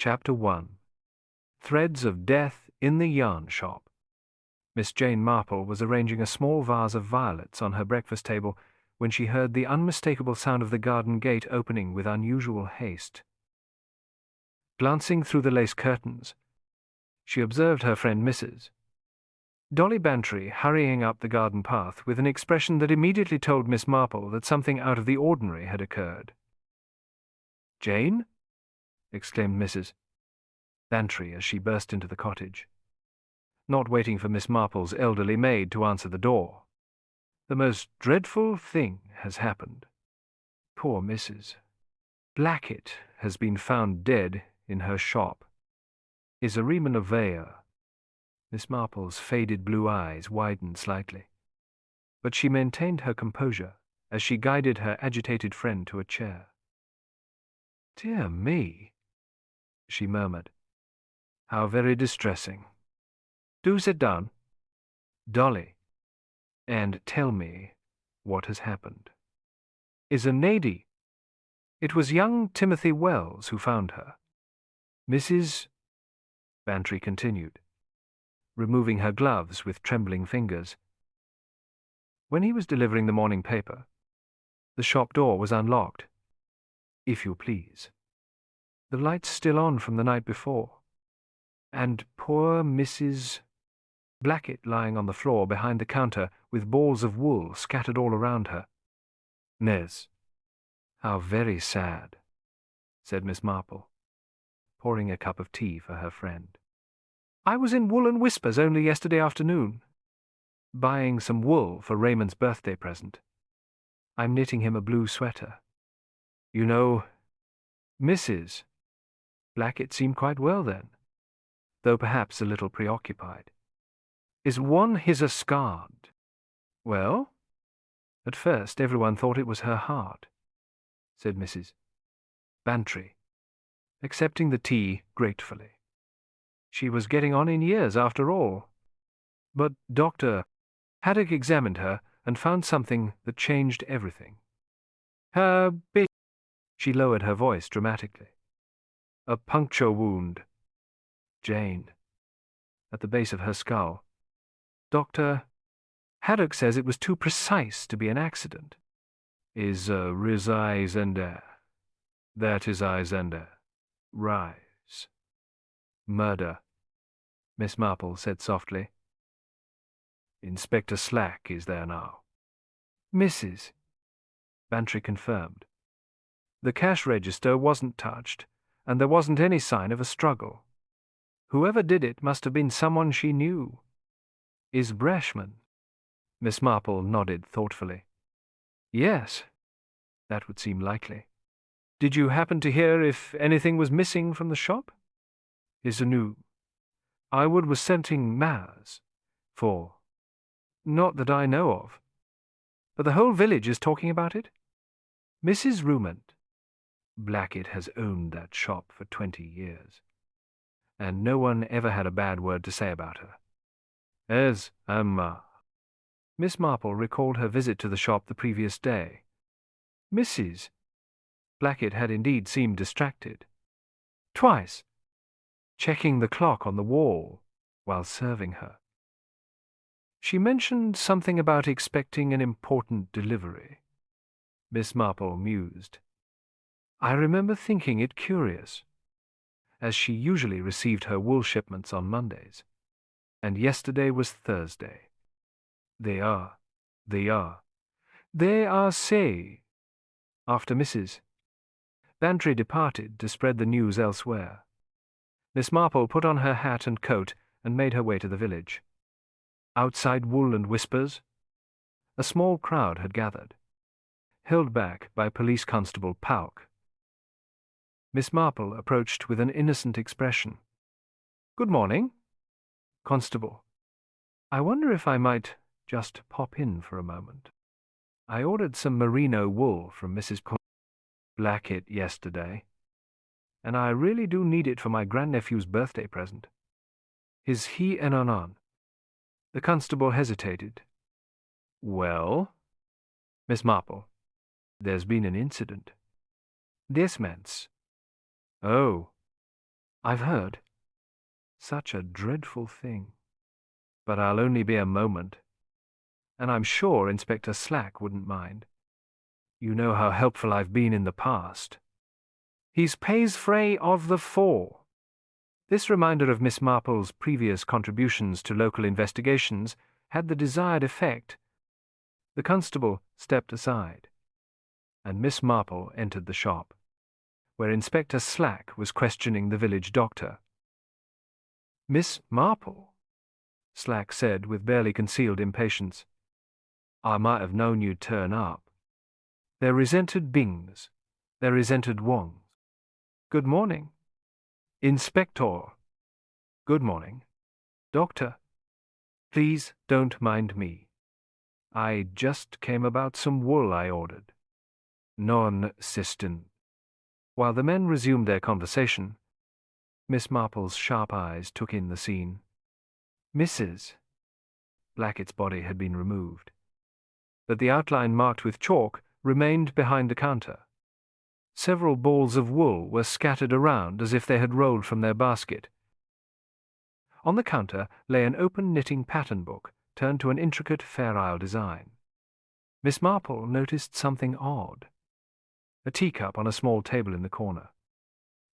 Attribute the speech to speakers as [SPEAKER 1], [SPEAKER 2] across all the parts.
[SPEAKER 1] Chapter 1. Threads of Death in the Yarn Shop. Miss Jane Marple was arranging a small vase of violets on her breakfast table when she heard the unmistakable sound of the garden gate opening with unusual haste. Glancing through the lace curtains, she observed her friend Mrs. Dolly Bantry hurrying up the garden path with an expression that immediately told Miss Marple that something out of the ordinary had occurred. "Jane?" exclaimed Mrs. Bantry as she burst into the cottage, not waiting for Miss Marple's elderly maid to answer the door. "The most dreadful thing has happened. Poor Mrs. Blackett has been found dead in her shop. Is a unravels." Miss Marple's faded blue eyes widened slightly, but she maintained her composure as she guided her agitated friend to a chair. "Dear me," she murmured. "How very distressing. Do sit down, Dolly, and tell me what has happened. Is a lady? It was young Timothy Wells who found her. Mrs. Bantry continued, removing her gloves with trembling fingers. When he was delivering the morning paper, the shop door was unlocked. If you please. The light's still on from the night before. And poor Mrs. Blackett lying on the floor behind the counter with balls of wool scattered all around her. Nes, how very sad," said Miss Marple, pouring a cup of tea for her friend. "I was in Wool and Whispers only yesterday afternoon, buying some wool for Raymond's birthday present. I'm knitting him a blue sweater. You know, Mrs. Blackett seemed quite well then, though perhaps a little preoccupied. Is one his scarred? Well, at first everyone thought it was her heart," said Mrs. Bantry, accepting the tea gratefully. "She was getting on in years after all. But Dr. Haddock examined her and found something that changed everything. Her baby—" She lowered her voice dramatically. "A puncture wound, Jane, at the base of her skull. Dr. Haddock says it was too precise to be an accident. Is Rizai-Zender. That is I-Zender. Rise. Murder," Miss Marple said softly. "Inspector Slack is there now." "Mrs." Bantry confirmed. "The cash register wasn't touched, and there wasn't any sign of a struggle. Whoever did it must have been someone she knew. Is Brashman?" Miss Marple nodded thoughtfully. "Yes, that would seem likely. Did you happen to hear if anything was missing from the shop?" "Is new. I was scenting Maz for. Not that I know of. But the whole village is talking about it. Mrs. Rumant. Blackett has owned that shop for 20 years, and no one ever had a bad word to say about her. As Amma." Miss Marple recalled her visit to the shop the previous day. Mrs. Blackett had indeed seemed distracted. Twice, checking the clock on the wall while serving her. She mentioned something about expecting an important delivery. Miss Marple mused. I remember thinking it curious, as she usually received her wool shipments on Mondays, and yesterday was Thursday. They are, say, after Mrs. Bantry departed to spread the news elsewhere. Miss Marple put on her hat and coat and made her way to the village. Outside Wool and Whispers, a small crowd had gathered, held back by Police Constable Pauk. Miss Marple approached with an innocent expression. "Good morning." Constable. "I wonder if I might just pop in for a moment. I ordered some merino wool from Mrs. Blackett yesterday, and I really do need it for my grandnephew's birthday present. Is he an anon?" The constable hesitated. "Well?" Miss Marple. "There's been an incident." "This man's." "Oh." I've heard. Such a dreadful thing. But I'll only be a moment. And I'm sure Inspector Slack wouldn't mind. You know how helpful I've been in the past. He's pays fray of the four. This reminder of Miss Marple's previous contributions to local investigations had the desired effect. The constable stepped aside, and Miss Marple entered the shop, where Inspector Slack was questioning the village doctor. "Miss Marple," Slack said with barely concealed impatience. "I might have known you'd turn up. There resented Bings, there resented Wongs. Good morning. Inspector. Good morning. Doctor. Please don't mind me. I just came about some wool I ordered. Non-sistent." While the men resumed their conversation, Miss Marple's sharp eyes took in the scene. Mrs. Blackett's body had been removed, but the outline marked with chalk remained behind the counter. Several balls of wool were scattered around as if they had rolled from their basket. On the counter lay an open knitting pattern book turned to an intricate Fair Isle design. Miss Marple noticed something odd. A teacup on a small table in the corner,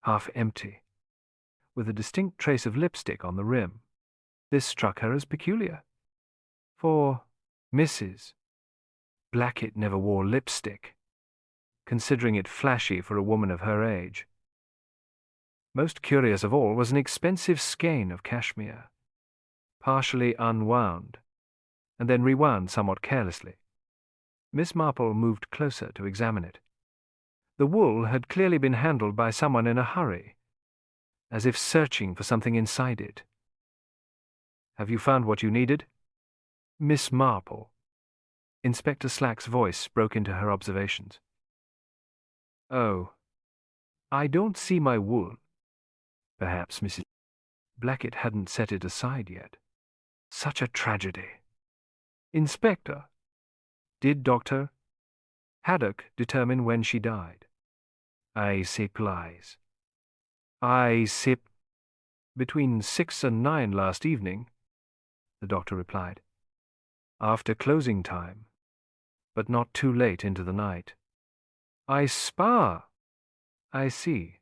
[SPEAKER 1] half empty, with a distinct trace of lipstick on the rim. This struck her as peculiar. For Mrs. Blackett never wore lipstick, considering it flashy for a woman of her age. Most curious of all was an expensive skein of cashmere, partially unwound, and then rewound somewhat carelessly. Miss Marple moved closer to examine it. The wool had clearly been handled by someone in a hurry, as if searching for something inside it. "Have you found what you needed?" "Miss Marple." Inspector Slack's voice broke into her observations. "Oh, I don't see my wool." Perhaps Mrs. Blackett hadn't set it aside yet. Such a tragedy. "Inspector, did Dr. Haddock determine when she died?" "I supplies." "I sip between 6 and 9 last evening," the doctor replied. "After closing time, but not too late into the night." "I spar." "I see.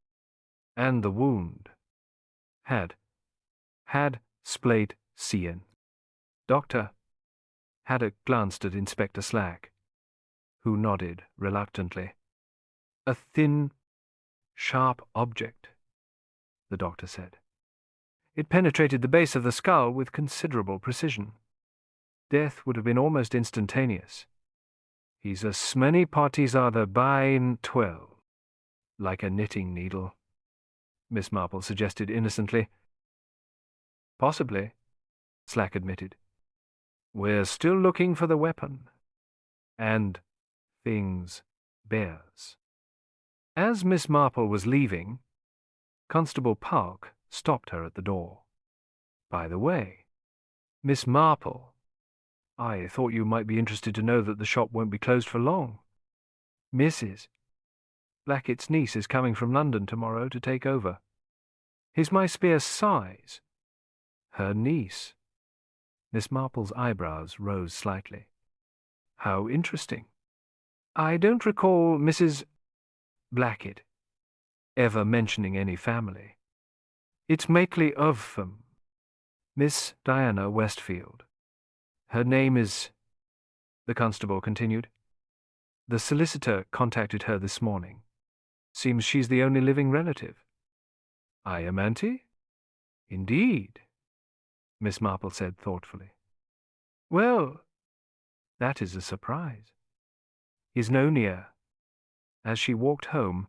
[SPEAKER 1] And the wound?" Had splayed seen." "Doctor." Haddock glanced at Inspector Slack, who nodded reluctantly. "A thin, sharp object," the doctor said. "It penetrated the base of the skull with considerable precision. Death would have been almost instantaneous. He's as many parties are the bine 12, like a knitting needle," Miss Marple suggested innocently. "Possibly," Slack admitted. "We're still looking for the weapon. And things bears." As Miss Marple was leaving, Constable Park stopped her at the door. "By the way, Miss Marple, I thought you might be interested to know that the shop won't be closed for long. Mrs. Blackett's niece is coming from London tomorrow to take over. Is my spear size?" "Her niece." Miss Marple's eyebrows rose slightly. "How interesting. I don't recall Mrs. Blackett ever mentioning any family. It's mately of them. Miss Diana Westfield. Her name is—" the constable continued. "The solicitor contacted her this morning. Seems she's the only living relative." "I am auntie?" "Indeed," Miss Marple said thoughtfully. "Well, that is a surprise. Is no near." As she walked home,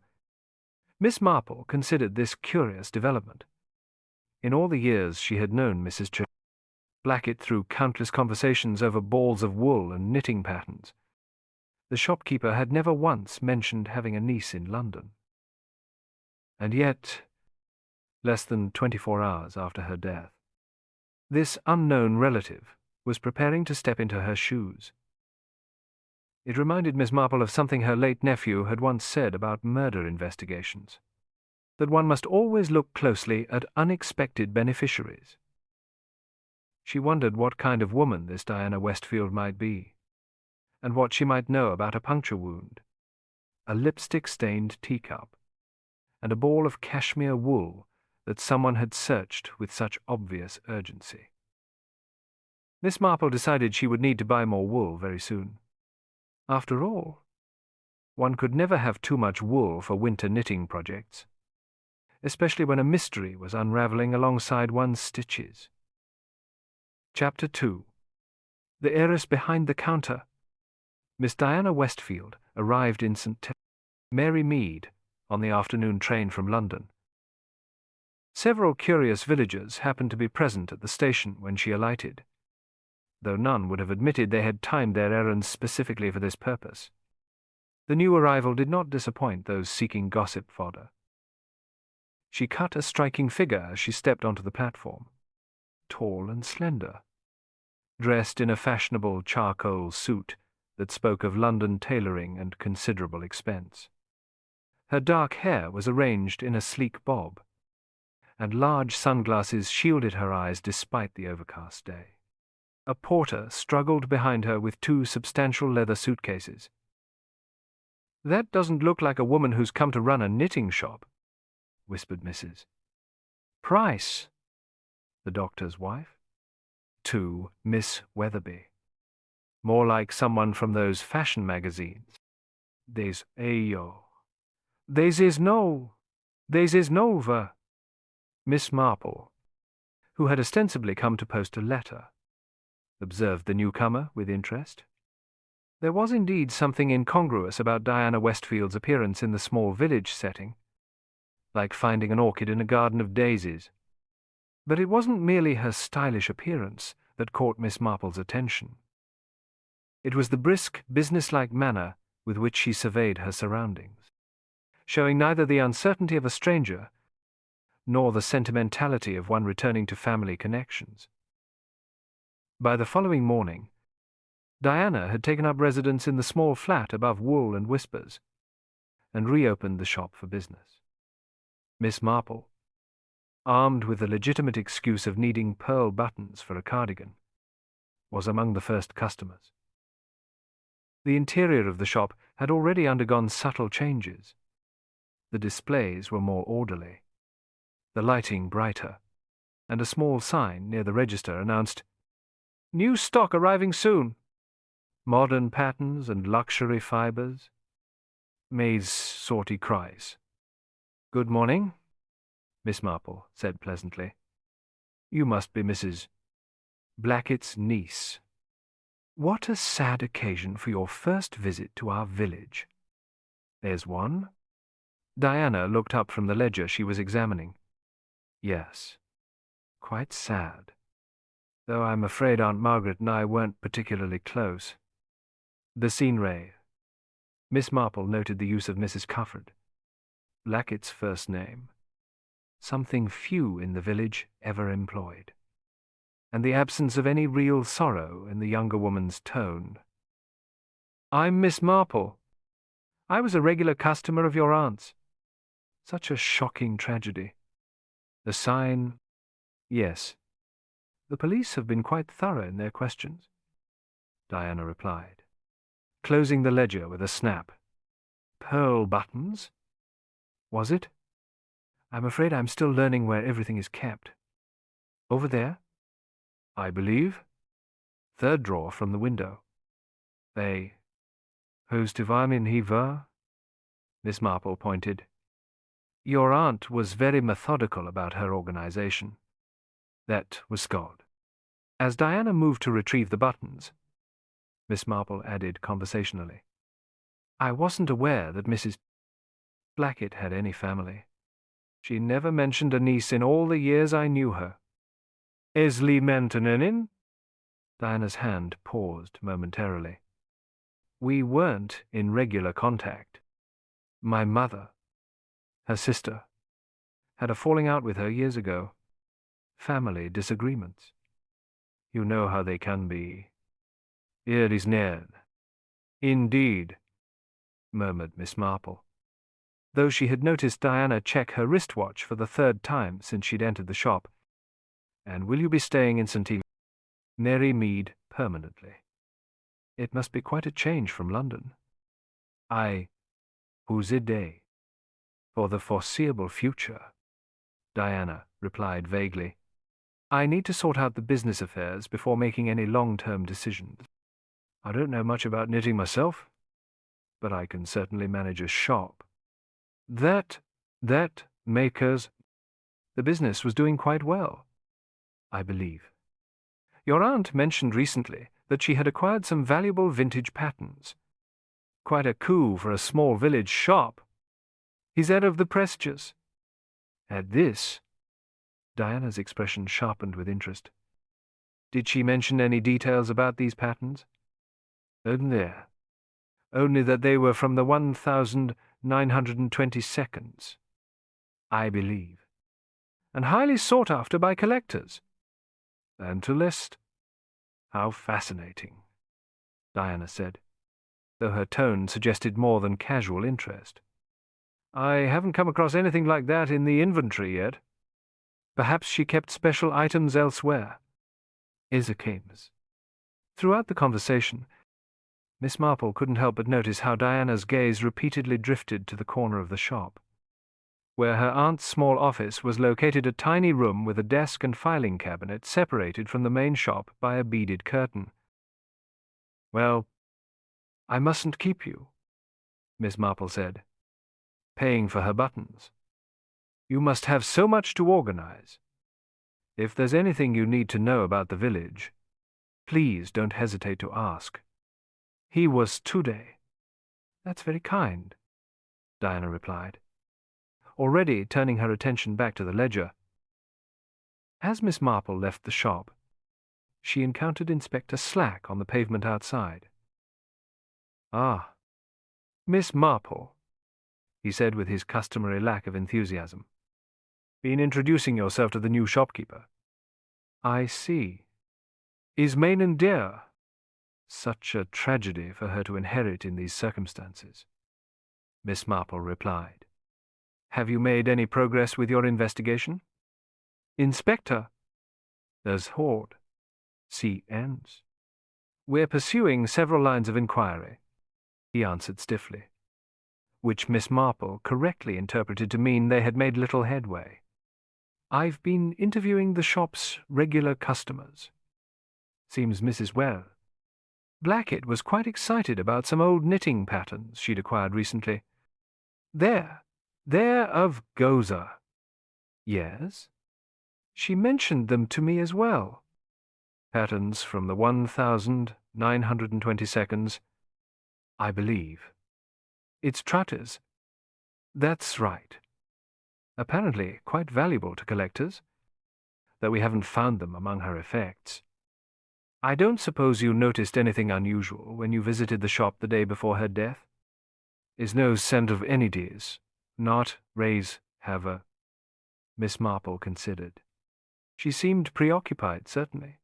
[SPEAKER 1] Miss Marple considered this curious development. In all the years she had known Mrs. Blackett through countless conversations over balls of wool and knitting patterns, the shopkeeper had never once mentioned having a niece in London. And yet, less than 24 hours after her death, this unknown relative was preparing to step into her shoes. It reminded Miss Marple of something her late nephew had once said about murder investigations. that one must always look closely at unexpected beneficiaries. She wondered what kind of woman this Diana Westfield might be, and what she might know about a puncture wound, a lipstick-stained teacup, and a ball of cashmere wool that someone had searched with such obvious urgency. Miss Marple decided she would need to buy more wool very soon. After all, one could never have too much wool for winter knitting projects, especially when a mystery was unravelling alongside one's stitches. Chapter 2. The Heiress Behind the Counter. Miss Diana Westfield arrived in Mary Mead on the afternoon train from London. Several curious villagers happened to be present at the station when she alighted, though none would have admitted they had timed their errands specifically for this purpose. The new arrival did not disappoint those seeking gossip fodder. She cut a striking figure as she stepped onto the platform, tall and slender, dressed in a fashionable charcoal suit that spoke of London tailoring and considerable expense. Her dark hair was arranged in a sleek bob, and large sunglasses shielded her eyes despite the overcast day. A porter struggled behind her with two substantial leather suitcases. "That doesn't look like a woman who's come to run a knitting shop," whispered Mrs. Price, the doctor's wife, to Miss Weatherby. "More like someone from those fashion magazines. There's nova." Miss Marple, who had ostensibly come to post a letter, observed the newcomer with interest. There was indeed something incongruous about Diana Westfield's appearance in the small village setting, like finding an orchid in a garden of daisies. But it wasn't merely her stylish appearance that caught Miss Marple's attention. It was the brisk, businesslike manner with which she surveyed her surroundings, showing neither the uncertainty of a stranger nor the sentimentality of one returning to family connections. By the following morning, Diana had taken up residence in the small flat above Wool and Whispers, and reopened the shop for business. Miss Marple, armed with the legitimate excuse of needing pearl buttons for a cardigan, was among the first customers. The interior of the shop had already undergone subtle changes. The displays were more orderly, the lighting brighter, and a small sign near the register announced, "New stock arriving soon. Modern patterns and luxury fibres." Maid's saucy cries. "Good morning," Miss Marple said pleasantly. "You must be Mrs. Blackett's niece. What a sad occasion for your first visit to our village." "There's one?" Diana looked up from the ledger she was examining. "Yes, quite sad. Though I'm afraid Aunt Margaret and I weren't particularly close." The scenery. Miss Marple noted the use of Mrs. Cufford, Blackett's first name, something few in the village ever employed, and the absence of any real sorrow in the younger woman's tone. "I'm Miss Marple. I was a regular customer of your aunt's. Such a shocking tragedy. The sign—" "Yes. The police have been quite thorough in their questions," Diana replied, closing the ledger with a snap. "Pearl buttons? Was it? I'm afraid I'm still learning where everything is kept. Over there, I believe. Third drawer from the window. They Who's to varmin he were?" Miss Marple pointed. "Your aunt was very methodical about her organization. That was Scott." As Diana moved to retrieve the buttons, Miss Marple added conversationally, "I wasn't aware that Mrs. Blackett had any family. She never mentioned a niece in all the years I knew her." "Esley Mentonin?" Diana's hand paused momentarily. "We weren't in regular contact. My mother, her sister, had a falling out with her years ago. Family disagreements. You know how they can be." "It is Ned." "Indeed," murmured Miss Marple. though she had noticed Diana check her wristwatch for the third time since she'd entered the shop. "And will you be staying in St. Mead permanently? It must be quite a change from London." "Whose day? For the foreseeable future," Diana replied vaguely. "I need to sort out the business affairs before making any long-term decisions. I don't know much about knitting myself, but I can certainly manage a shop. That makers. The business was doing quite well, I believe. Your aunt mentioned recently that she had acquired some valuable vintage patterns. Quite a coup for a small village shop. He's head of the prestigious." At this, Diana's expression sharpened with interest. "Did she mention any details about these patterns?" Only that they were from the 1922nd, I believe, and highly sought after by collectors. And to list. How fascinating," Diana said, though her tone suggested more than casual interest. "I haven't come across anything like that in the inventory yet. Perhaps she kept special items elsewhere." Isaac's. Throughout the conversation, Miss Marple couldn't help but notice how Diana's gaze repeatedly drifted to the corner of the shop. Where her aunt's small office was located a tiny room with a desk and filing cabinet separated from the main shop by a beaded curtain. "Well, I mustn't keep you," Miss Marple said, paying for her buttons. "You must have so much to organize. If there's anything you need to know about the village, please don't hesitate to ask." "He was today." "That's very kind," Diana replied, already turning her attention back to the ledger. As Miss Marple left the shop, she encountered Inspector Slack on the pavement outside. "Ah, Miss Marple," he said with his customary lack of enthusiasm. "Been introducing yourself to the new shopkeeper." "I see. Is Maynard dear?" "Such a tragedy for her to inherit in these circumstances," Miss Marple replied. "Have you made any progress with your investigation?" "Inspector." "There's Horde. See ends." "We're pursuing several lines of inquiry," he answered stiffly, which Miss Marple correctly interpreted to mean they had made little headway. "I've been interviewing the shop's regular customers. Seems Mrs. Blackett was quite excited about some old knitting patterns she'd acquired recently. They're of Goza." "Yes?" "She mentioned them to me as well. Patterns from the 1922nd, I believe. It's trotters." "That's right. Apparently quite valuable to collectors, though we haven't found them among her effects. I don't suppose you noticed anything unusual when you visited the shop the day before her death?" "Is no scent of any days. Not have a—" Miss Marple considered. She seemed preoccupied, certainly.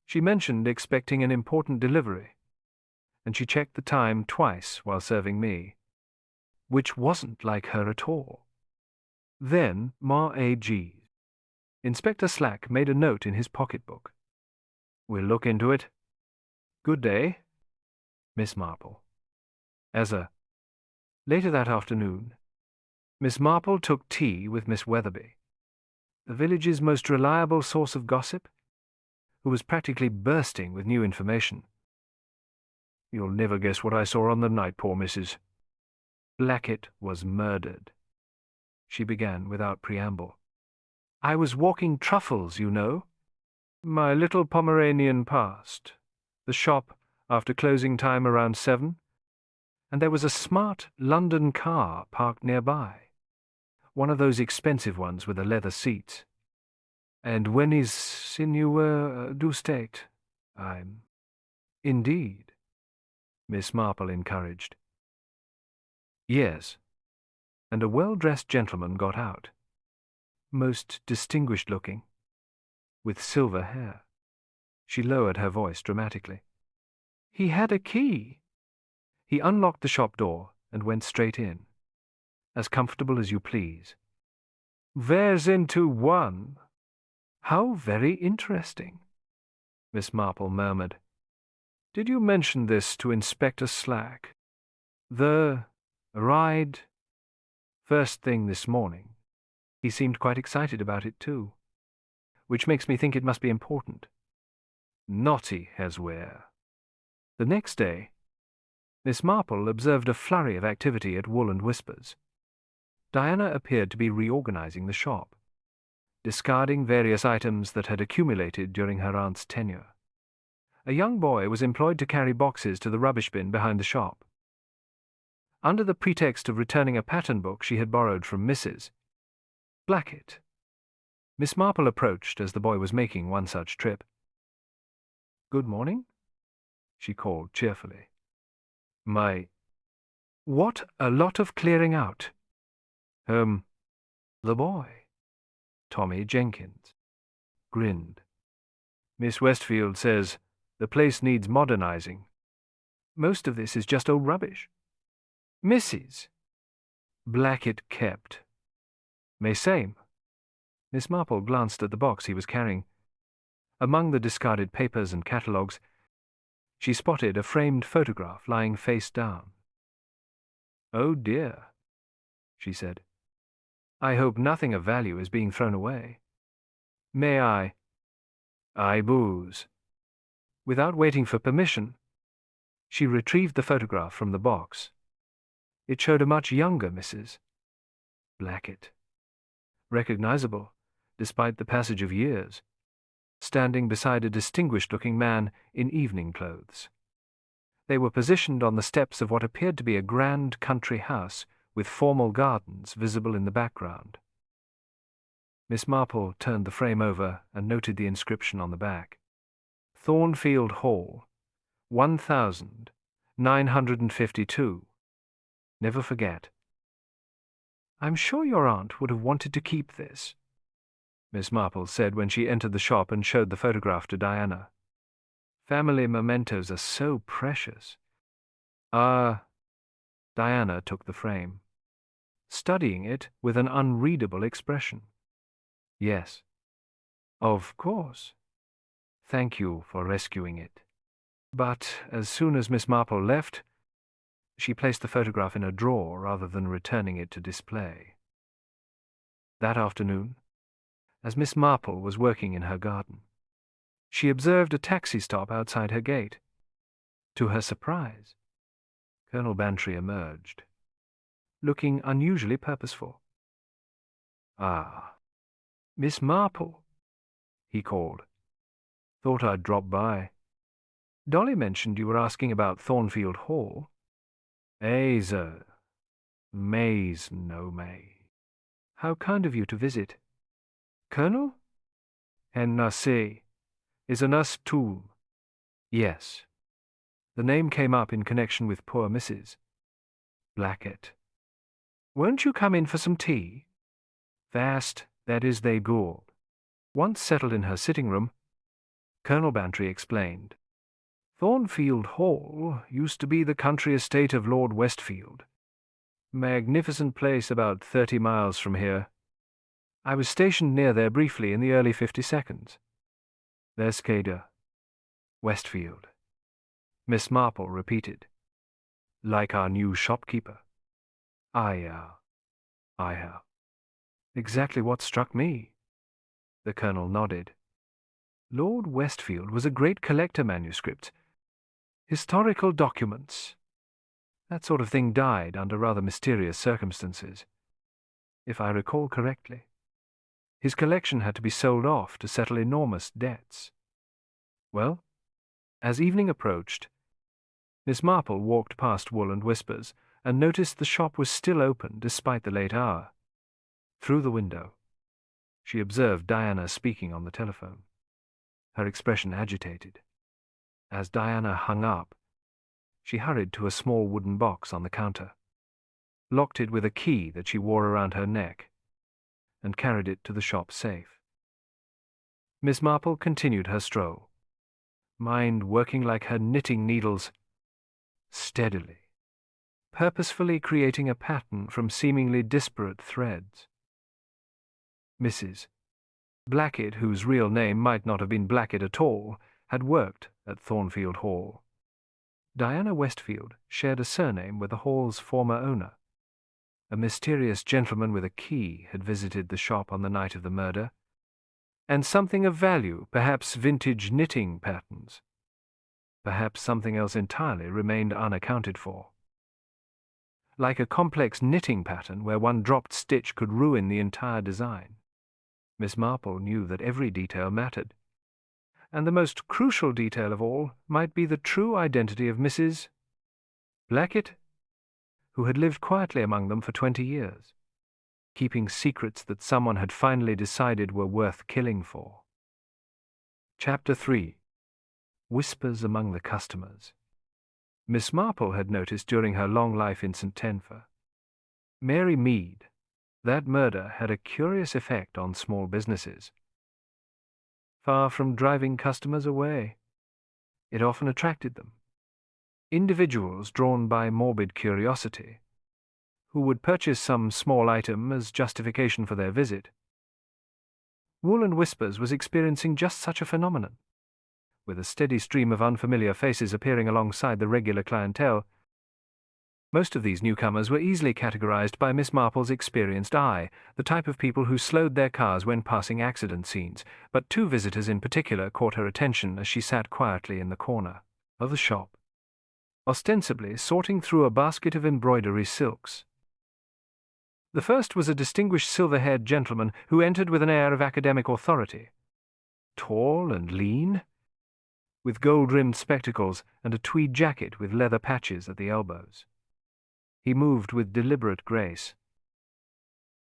[SPEAKER 1] She mentioned expecting an important delivery, and she checked the time twice while serving me, which wasn't like her at all. Then A.G. Inspector Slack made a note in his pocketbook. "We'll look into it. Good day, Miss Marple." Later that afternoon, Miss Marple took tea with Miss Weatherby, the village's most reliable source of gossip, who was practically bursting with new information. "You'll never guess what I saw on the night, poor missus. Blackett was murdered," she began without preamble. "I was walking truffles, you know. My little Pomeranian passed the shop after closing time around 7, and there was a smart London car parked nearby, one of those expensive ones with the leather seats. And when is Signor do state? I'm—" "Indeed," Miss Marple encouraged. "Yes." And a well-dressed gentleman got out, most distinguished-looking, with silver hair. She lowered her voice dramatically. "He had a key. He unlocked the shop door and went straight in. As comfortable as you please. There's into one. How very interesting, Miss Marple murmured. Did you mention this to Inspector Slack? The ride? First thing this morning. He seemed quite excited about it too, which makes me think it must be important. Naughty Hesware. The next day, Miss Marple observed a flurry of activity at Wool and Whispers. Diana appeared to be reorganizing the shop, discarding various items that had accumulated during her aunt's tenure. A young boy was employed to carry boxes to the rubbish bin behind the shop. Under the pretext of returning a pattern book she had borrowed from Mrs. Blackett, Miss Marple approached as the boy was making one such trip. "Good morning," she called cheerfully. What a lot of clearing out." The boy, Tommy Jenkins, grinned. "Miss Westfield says the place needs modernizing. Most of this is just old rubbish. Mrs. Blackett kept. May same." Miss Marple glanced at the box he was carrying. Among the discarded papers and catalogues, she spotted a framed photograph lying face down. "Oh dear," she said. "I hope nothing of value is being thrown away. May I booze?" Without waiting for permission, she retrieved the photograph from the box. It showed a much younger Mrs. Blackett, recognizable, despite the passage of years, standing beside a distinguished-looking man in evening clothes. They were positioned on the steps of what appeared to be a grand country house with formal gardens visible in the background. Miss Marple turned the frame over and noted the inscription on the back. "Thornfield Hall, 1952. Never forget." "I'm sure your aunt would have wanted to keep this," Miss Marple said when she entered the shop and showed the photograph to Diana. "Family mementos are so precious." Diana took the frame, studying it with an unreadable expression. "Yes, of course. Thank you for rescuing it." But as soon as Miss Marple left, she placed the photograph in a drawer rather than returning it to display. That afternoon, as Miss Marple was working in her garden, she observed a taxi stop outside her gate. To her surprise, Colonel Bantry emerged, looking unusually purposeful. "Ah, Miss Marple," he called. "Thought I'd drop by. Dolly mentioned you were asking about Thornfield Hall." "Sir. Mays no may." "How kind of you to visit." "Colonel?" "And Nurse. Is a nurse too?" "Yes." The name came up in connection with poor Mrs. Blackett. "Won't you come in for some tea?" "Fast, that is they good." Once settled in her sitting room, Colonel Bantry explained. "Thornfield Hall used to be the country estate of Lord Westfield. Magnificent place about 30 miles from here. I was stationed near there briefly in the early 52nds. There's Cader. Westfield." Miss Marple repeated. "Like our new shopkeeper." I have. Exactly what struck me." The Colonel nodded. "Lord Westfield was a great collector manuscripts, historical documents. That sort of thing died under rather mysterious circumstances, if I recall correctly. His collection had to be sold off to settle enormous debts. Well, as evening approached, Miss Marple walked past Wool and Whispers and noticed the shop was still open despite the late hour. Through the window, she observed Diana speaking on the telephone, her expression agitated. As Diana hung up, she hurried to a small wooden box on the counter, locked it with a key that she wore around her neck, and carried it to the shop safe. Miss Marple continued her stroll, mind working like her knitting needles, steadily, purposefully creating a pattern from seemingly disparate threads. Mrs. Blackett, whose real name might not have been Blackett at all, had worked at Thornfield Hall. Diana Westfield shared a surname with the hall's former owner. A mysterious gentleman with a key had visited the shop on the night of the murder, and something of value, perhaps vintage knitting patterns. Perhaps something else entirely remained unaccounted for. Like a complex knitting pattern where one dropped stitch could ruin the entire design, Miss Marple knew that every detail mattered, and the most crucial detail of all might be the true identity of Mrs. Blackett, who had lived quietly among them for 20 years, keeping secrets that someone had finally decided were worth killing for. Chapter 3. Whispers among the customers. Miss Marple had noticed during her long life in St. Tenfer. Mary Mead, that murder had a curious effect on small businesses. Far from driving customers away, it often attracted them. Individuals drawn by morbid curiosity, who would purchase some small item as justification for their visit. Wool and Whispers was experiencing just such a phenomenon, with a steady stream of unfamiliar faces appearing alongside the regular clientele. Most of these newcomers were easily categorized by Miss Marple's experienced eye, the type of people who slowed their cars when passing accident scenes, but two visitors in particular caught her attention as she sat quietly in the corner of the shop, ostensibly sorting through a basket of embroidery silks. The first was a distinguished silver-haired gentleman who entered with an air of academic authority. Tall and lean, with gold-rimmed spectacles and a tweed jacket with leather patches at the elbows. He moved with deliberate grace.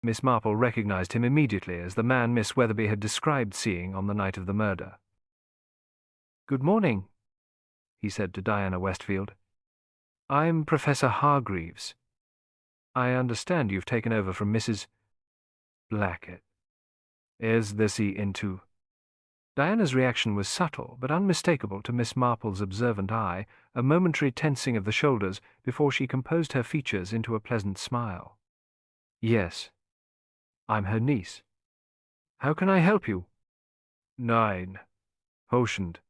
[SPEAKER 1] Miss Marple recognized him immediately as the man Miss Weatherby had described seeing on the night of the murder. "Good morning," he said to Diana Westfield. "I'm Professor Hargreaves. I understand you've taken over from Mrs. Blackett. Is this into?" Diana's reaction was subtle but unmistakable to Miss Marple's observant eye, a momentary tensing of the shoulders before she composed her features into a pleasant smile. "Yes. I'm her niece. How can I help you?" "Nein. Hoshend.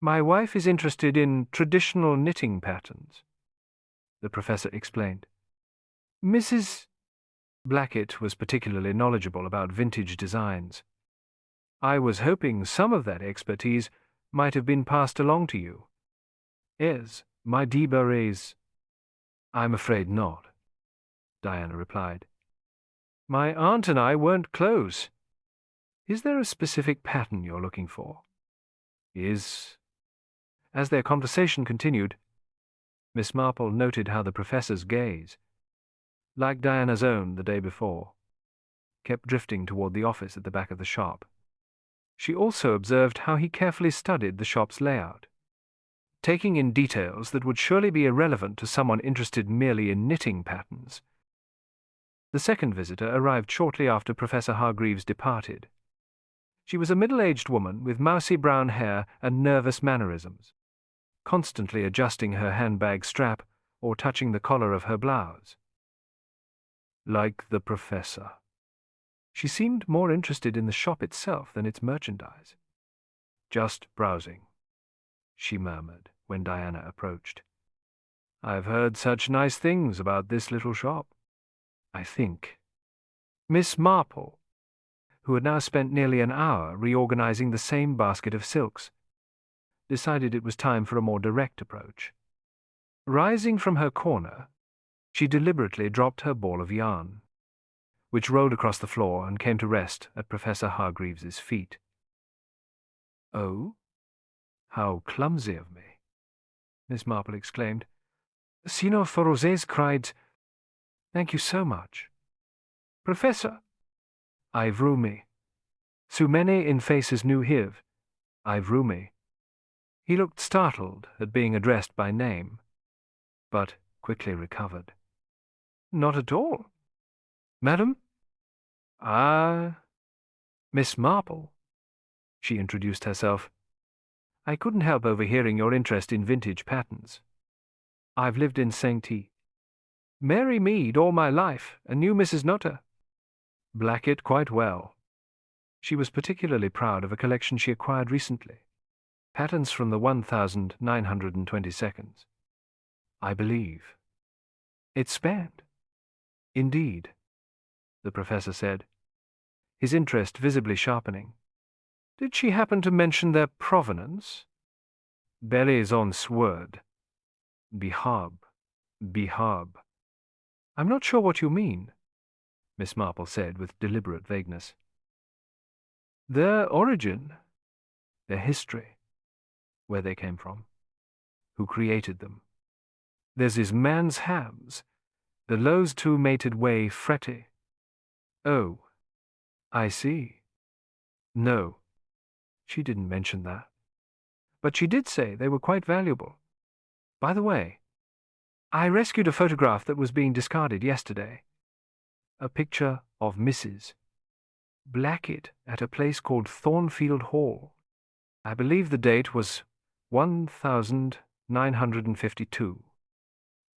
[SPEAKER 1] My wife is interested in traditional knitting patterns," the professor explained. Mrs. Blackett was particularly knowledgeable about vintage designs. I was hoping some of that expertise might have been passed along to you. Is my Deber is? I'm afraid not, Diana replied. My aunt and I weren't close. Is there a specific pattern you're looking for? As their conversation continued, Miss Marple noted how the professor's gaze, like Diana's own the day before, kept drifting toward the office at the back of the shop. She also observed how he carefully studied the shop's layout, taking in details that would surely be irrelevant to someone interested merely in knitting patterns. The second visitor arrived shortly after Professor Hargreaves departed. She was a middle-aged woman with mousy brown hair and nervous mannerisms, constantly adjusting her handbag strap or touching the collar of her blouse. Like the professor, she seemed more interested in the shop itself than its merchandise. Just browsing, she murmured when Diana approached. I've heard such nice things about this little shop. I think Miss Marple, who had now spent nearly an hour reorganizing the same basket of silks, decided it was time for a more direct approach. Rising from her corner, she deliberately dropped her ball of yarn, which rolled across the floor and came to rest at Professor Hargreaves's feet. Oh, how clumsy of me, Miss Marple exclaimed. Signor Forozes cried, Thank you so much. Professor, I've roomy. Sumene in faces new hiv. I've roomy. He looked startled at being addressed by name, but quickly recovered. Not at all. Madam? Miss Marple, she introduced herself. I couldn't help overhearing your interest in vintage patterns. I've lived in Saint-T Mary Mead all my life, and knew Mrs. Nutter. Blackett quite well. She was particularly proud of a collection she acquired recently. Patterns from the 1922nd. I believe. It spanned. Indeed, the professor said, his interest visibly sharpening. Did she happen to mention their provenance? Belles on's word. Behab. Behab. I'm not sure what you mean, Miss Marple said with deliberate vagueness. Their origin, their history, where they came from, who created them. There's his man's hams, the lows two mated way fretty. Oh, I see. No, she didn't mention that. But she did say they were quite valuable. By the way, I rescued a photograph that was being discarded yesterday. A picture of Mrs. Blackett at a place called Thornfield Hall. I believe the date was 1952.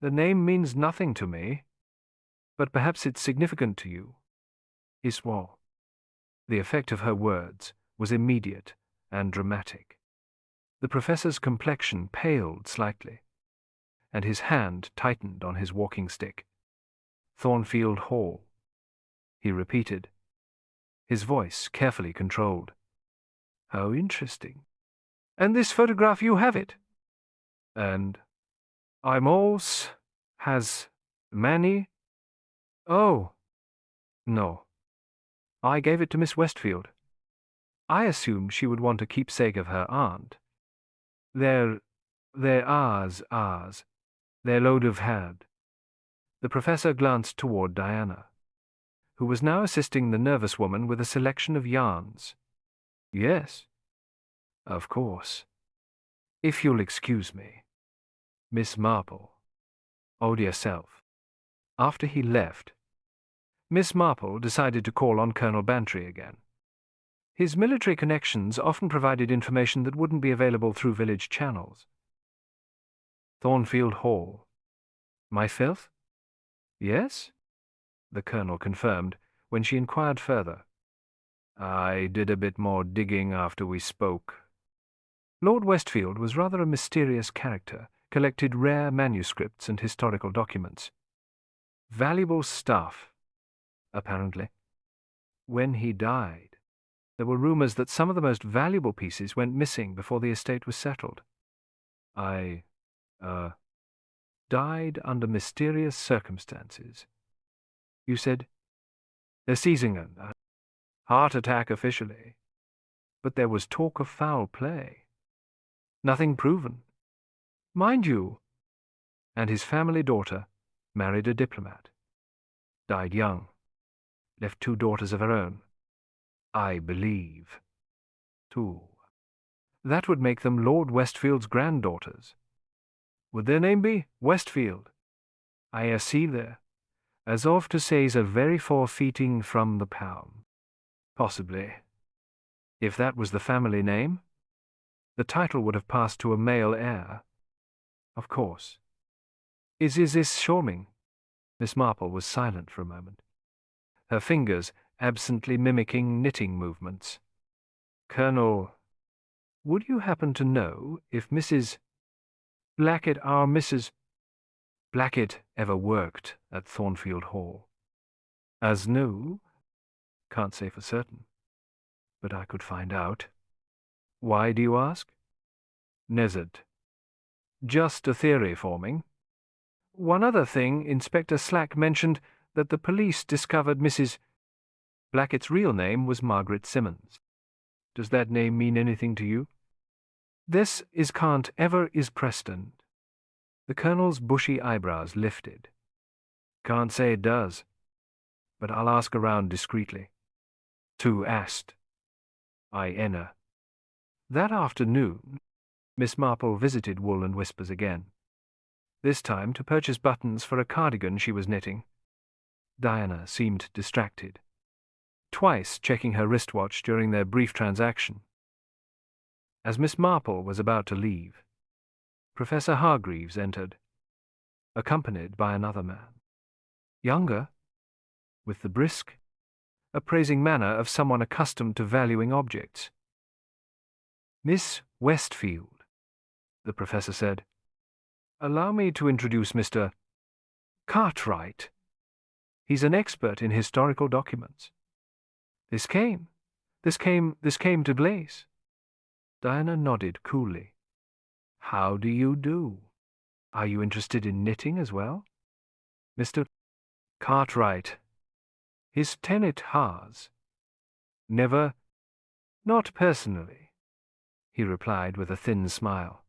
[SPEAKER 1] The name means nothing to me, but perhaps it's significant to you. He swore. The effect of her words was immediate and dramatic. The professor's complexion paled slightly, and his hand tightened on his walking stick. Thornfield Hall, he repeated, his voice carefully controlled. How interesting. And this photograph, you have it? And I'm alls has many? Oh, no. I gave it to Miss Westfield. I assumed she would want a keepsake of her aunt. They're ours. They're load of had. The professor glanced toward Diana, who was now assisting the nervous woman with a selection of yarns. Yes, of course. If you'll excuse me. Miss Marple. Hold yourself. After he left, Miss Marple decided to call on Colonel Bantry again. His military connections often provided information that wouldn't be available through village channels. Thornfield Hall. My filth? Yes? The colonel confirmed when she inquired further. I did a bit more digging after we spoke. Lord Westfield was rather a mysterious character, collected rare manuscripts and historical documents. Valuable stuff, apparently. When he died, there were rumors that some of the most valuable pieces went missing before the estate was settled. Died under mysterious circumstances. You said? They're seizing a heart attack officially. But there was talk of foul play. Nothing proven. Mind you. And his family daughter married a diplomat. Died young. Left 2 daughters of her own. I believe. 2. That would make them Lord Westfield's granddaughters. Would their name be Westfield? I see there. As of to say's a very forfeiting from the pound. Possibly. If that was the family name, the title would have passed to a male heir. Of course. Is this Shorming? Miss Marple was silent for a moment, her fingers absently mimicking knitting movements. Colonel, would you happen to know if Mrs. Blackett, our Mrs. Blackett, ever worked at Thornfield Hall? As no, can't say for certain, but I could find out. Why, do you ask? Nezzard. Just a theory forming. One other thing, Inspector Slack mentioned that the police discovered Mrs. Blackett's real name was Margaret Simmons. Does that name mean anything to you? This is can't ever is Preston. The colonel's bushy eyebrows lifted. Can't say it does, but I'll ask around discreetly. To asked. I enter. That afternoon, Miss Marple visited Wool and Whispers again, this time to purchase buttons for a cardigan she was knitting. Diana seemed distracted, twice checking her wristwatch during their brief transaction. As Miss Marple was about to leave, Professor Hargreaves entered, accompanied by another man. Younger, with the brisk, appraising manner of someone accustomed to valuing objects. Miss Westfield, the professor said. Allow me to introduce Mr. Cartwright. He's an expert in historical documents. This came to Blaze. Diana nodded coolly. How do you do? Are you interested in knitting as well? Mr. Cartwright. His tenet has. Never, not personally, he replied with a thin smile.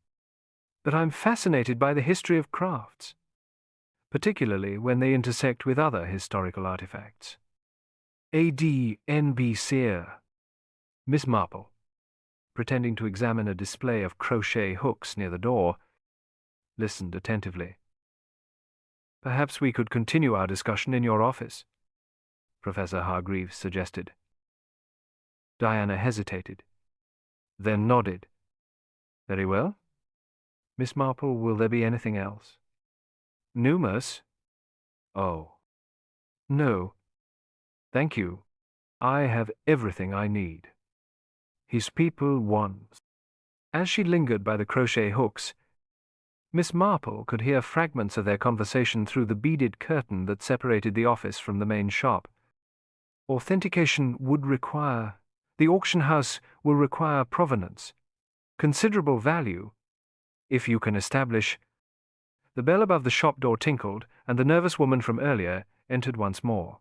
[SPEAKER 1] But I'm fascinated by the history of crafts, particularly when they intersect with other historical artifacts. A.D. N.B. Sear. Miss Marple, pretending to examine a display of crochet hooks near the door, listened attentively. Perhaps we could continue our discussion in your office, Professor Hargreaves suggested. Diana hesitated, then nodded. Very well. Miss Marple, will there be anything else? Numerous? Oh. No. Thank you. I have everything I need. His people want. As she lingered by the crochet hooks, Miss Marple could hear fragments of their conversation through the beaded curtain that separated the office from the main shop. Authentication would require. The auction house will require provenance. Considerable value, if you can establish. The bell above the shop door tinkled, and the nervous woman from earlier entered once more.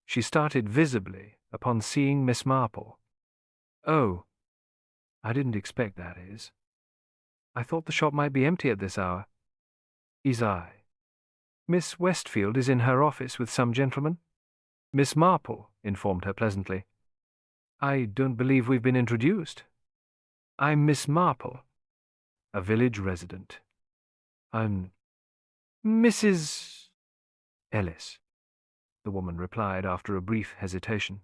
[SPEAKER 1] She started visibly upon seeing Miss Marple. Oh, I didn't expect that is. I thought the shop might be empty at this hour. Is I. Miss Westfield is in her office with some gentleman. Miss Marple informed her pleasantly. I don't believe we've been introduced. I'm Miss Marple, a village resident. I'm Mrs. Ellis, the woman replied after a brief hesitation.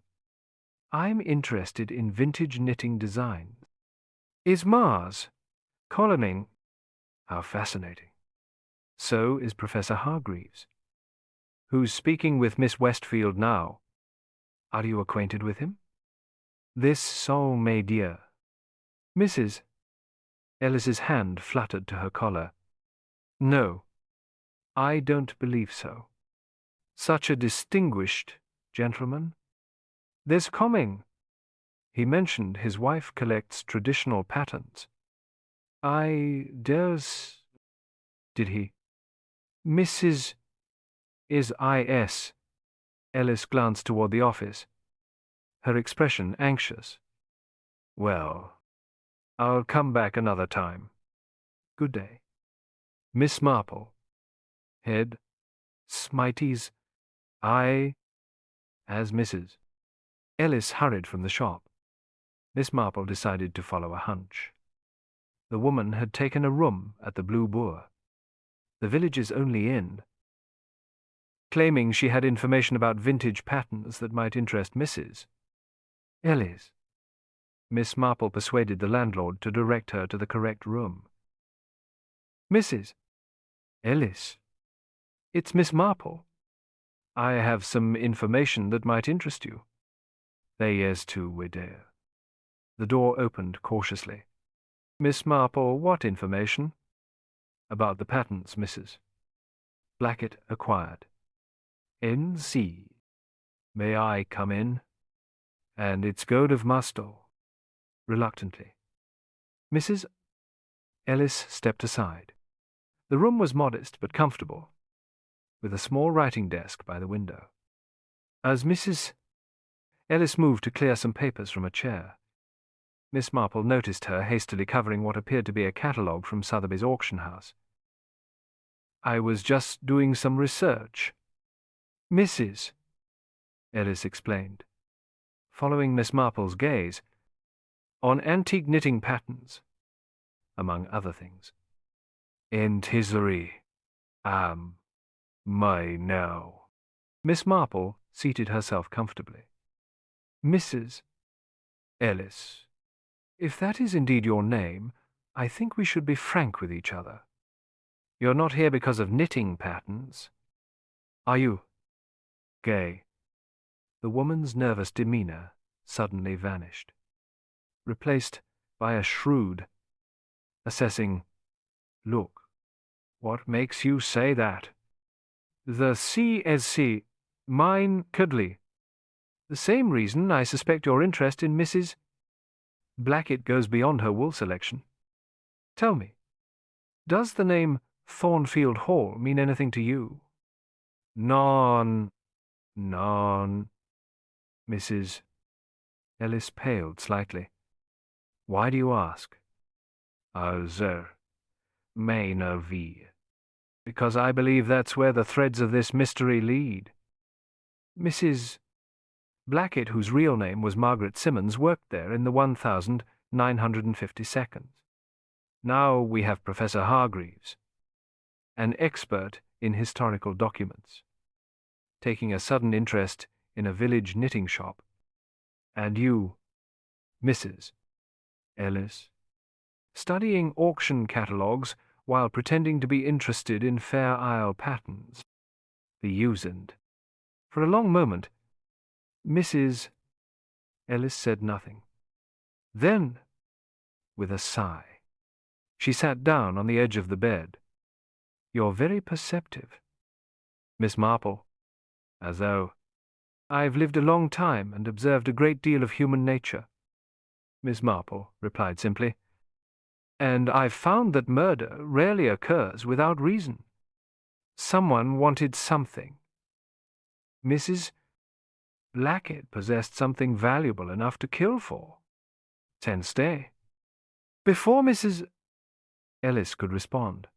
[SPEAKER 1] I'm interested in vintage knitting designs. Is Mars? Coloning? How fascinating. So is Professor Hargreaves, who's speaking with Miss Westfield now. Are you acquainted with him? This so, my dear. Mrs. Ellis's hand fluttered to her collar. No, I don't believe so. Such a distinguished gentleman. There's coming. He mentioned his wife collects traditional patterns. I dares. Did he? Mrs. is I.S. Ellis glanced toward the office, her expression anxious. Well, I'll come back another time. Good day. Miss Marple. Head. Smities. I. As Mrs. Ellis hurried from the shop. Miss Marple decided to follow a hunch. The woman had taken a room at the Blue Boar, the village's only inn, claiming she had information about vintage patterns that might interest Mrs. Ellis. Miss Marple persuaded the landlord to direct her to the correct room. Mrs. Ellis. It's Miss Marple. I have some information that might interest you. They yes too, we dare. The door opened cautiously. Miss Marple, what information? About the patents, Mrs. Blackett acquired. N.C. May I come in? And it's good of Musto. Reluctantly. Mrs. Ellis stepped aside. The room was modest but comfortable, with a small writing desk by the window. As Mrs. Ellis moved to clear some papers from a chair, Miss Marple noticed her hastily covering what appeared to be a catalogue from Sotheby's auction house. I was just doing some research. Mrs. Ellis explained, following Miss Marple's gaze, on antique knitting patterns, among other things. And history. My now. Miss Marple seated herself comfortably. Mrs. Ellis. If that is indeed your name, I think we should be frank with each other. You're not here because of knitting patterns, are you? Gay. The woman's nervous demeanor suddenly vanished, replaced by a shrewd, assessing look. What makes you say that? The CSC, mine Cudley. The same reason I suspect your interest in Mrs. Blackett goes beyond her wool selection. Tell me, does the name Thornfield Hall mean anything to you? None. Mrs. Ellis paled slightly. Why do you ask? Oh, sir, may no vie. Because I believe that's where the threads of this mystery lead. Mrs. Blackett, whose real name was Margaret Simmons, worked there in the 1952nd. Now we have Professor Hargreaves, an expert in historical documents, taking a sudden interest in a village knitting shop. And you, Mrs. Ellis, studying auction catalogues while pretending to be interested in Fair Isle patterns. The usand. For a long moment, Mrs. Ellis said nothing. Then, with a sigh, she sat down on the edge of the bed. You're very perceptive, Miss Marple, as though I've lived a long time and observed a great deal of human nature. Miss Marple replied simply, and I've found that murder rarely occurs without reason. Someone wanted something. Mrs. Blackett possessed something valuable enough to kill for. Ten stay. Before Mrs. Ellis could respond,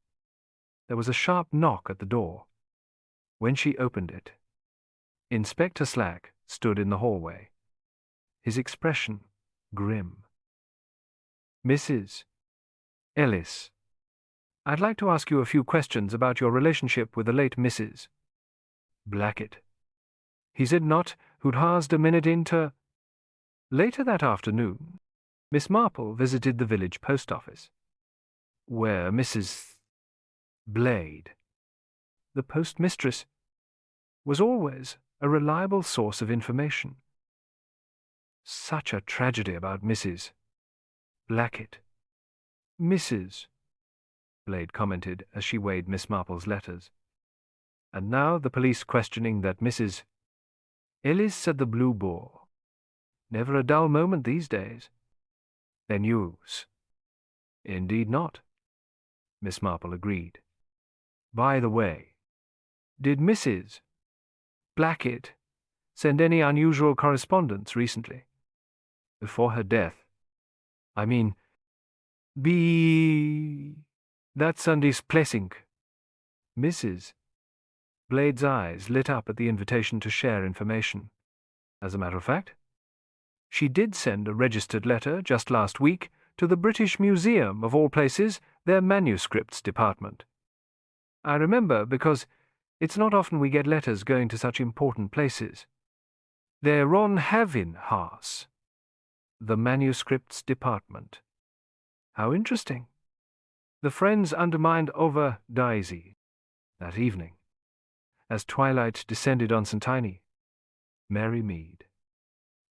[SPEAKER 1] there was a sharp knock at the door. When she opened it, Inspector Slack stood in the hallway, his expression grim. Mrs. Ellis, I'd like to ask you a few questions about your relationship with the late Mrs. Blackett. Is it not who'd harsed a minute into... Later that afternoon, Miss Marple visited the village post office, where Mrs. Blade, the postmistress, was always a reliable source of information. Such a tragedy about Mrs. Blackett. Mrs. Blade commented as she weighed Miss Marple's letters. And now the police questioning that Mrs. Ellis at the Blue Boar. Never a dull moment these days. Their news. Indeed not, Miss Marple agreed. By the way, did Mrs. Blackett send any unusual correspondence recently? Before her death. I mean, that's undispleasing. Mrs. Blade's eyes lit up at the invitation to share information. As a matter of fact, she did send a registered letter just last week to the British Museum, of all places, their manuscripts department. I remember because it's not often we get letters going to such important places. They're on Havin House, the manuscripts department. How interesting. The friends undermined over Daisy that evening, as twilight descended on St. Tiny. Mary Mead.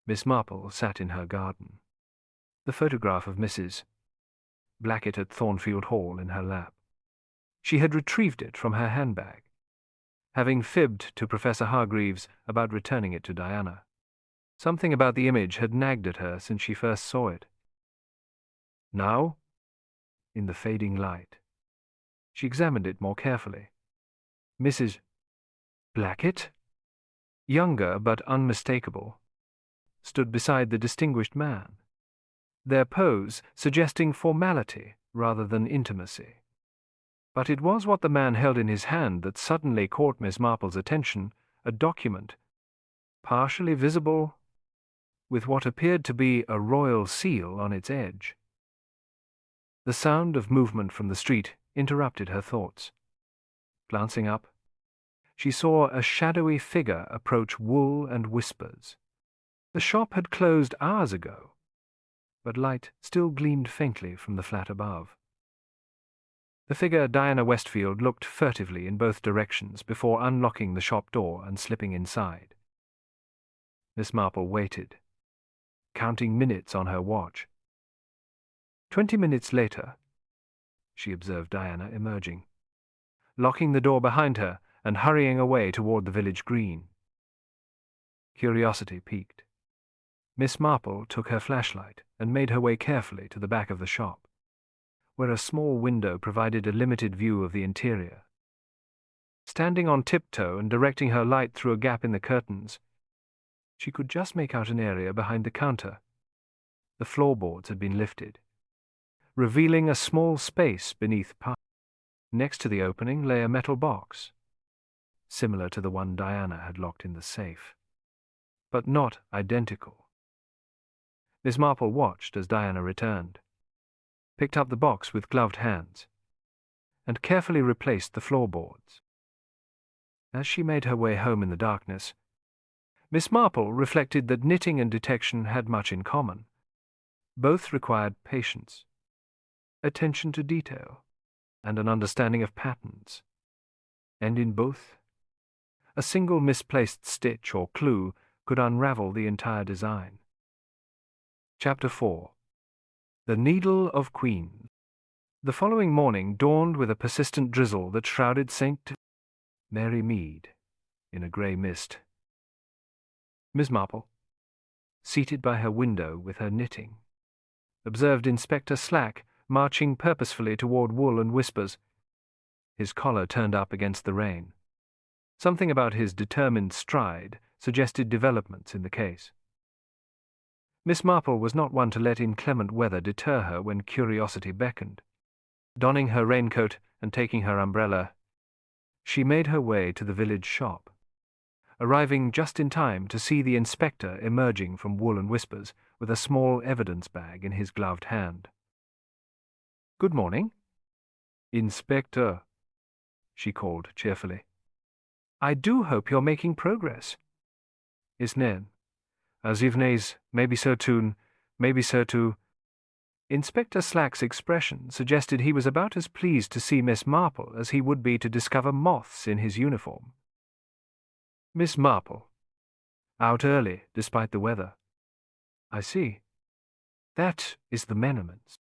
[SPEAKER 1] Miss Marple sat in her garden, the photograph of Mrs. Blackett at Thornfield Hall in her lap. She had retrieved it from her handbag, having fibbed to Professor Hargreaves about returning it to Diana. Something about the image had nagged at her since she first saw it. Now, in the fading light, she examined it more carefully. Mrs. Blackett, younger but unmistakable, stood beside the distinguished man, their pose suggesting formality rather than intimacy. But it was what the man held in his hand that suddenly caught Miss Marple's attention, a document, partially visible, with what appeared to be a royal seal on its edge. The sound of movement from the street interrupted her thoughts. Glancing up, she saw a shadowy figure approach Wool and Whispers. The shop had closed hours ago, but light still gleamed faintly from the flat above. The figure Diana Westfield looked furtively in both directions before unlocking the shop door and slipping inside. Miss Marple waited, counting minutes on her watch. 20 minutes later, she observed Diana emerging, locking the door behind her and hurrying away toward the village green. Curiosity piqued. Miss Marple took her flashlight and made her way carefully to the back of the shop, where a small window provided a limited view of the interior. Standing on tiptoe and directing her light through a gap in the curtains, she could just make out an area behind the counter. The floorboards had been lifted, revealing a small space beneath piles. Next to the opening lay a metal box, similar to the one Diana had locked in the safe, but not identical. Miss Marple watched as Diana returned, picked up the box with gloved hands, and carefully replaced the floorboards. As she made her way home in the darkness, Miss Marple reflected that knitting and detection had much in common. Both required patience, attention to detail, and an understanding of patterns. And in both, a single misplaced stitch or clue could unravel the entire design. Chapter 4. The Needle of Queens. The following morning dawned with a persistent drizzle that shrouded St. Mary Mead in a grey mist. Miss Marple, seated by her window with her knitting, observed Inspector Slack marching purposefully toward Wool and Whispers, his collar turned up against the rain. Something about his determined stride suggested developments in the case. Miss Marple was not one to let inclement weather deter her when curiosity beckoned. Donning her raincoat and taking her umbrella, she made her way to the village shop, arriving just in time to see the inspector emerging from Wool and Whispers with a small evidence bag in his gloved hand. "Good morning." "Inspector," she called cheerfully. "I do hope you're making progress." "Isn't as evenings, maybe so too. Inspector Slack's expression suggested he was about as pleased to see Miss Marple as he would be to discover moths in his uniform. "Miss Marple. Out early, despite the weather." "I see. That is the Menements.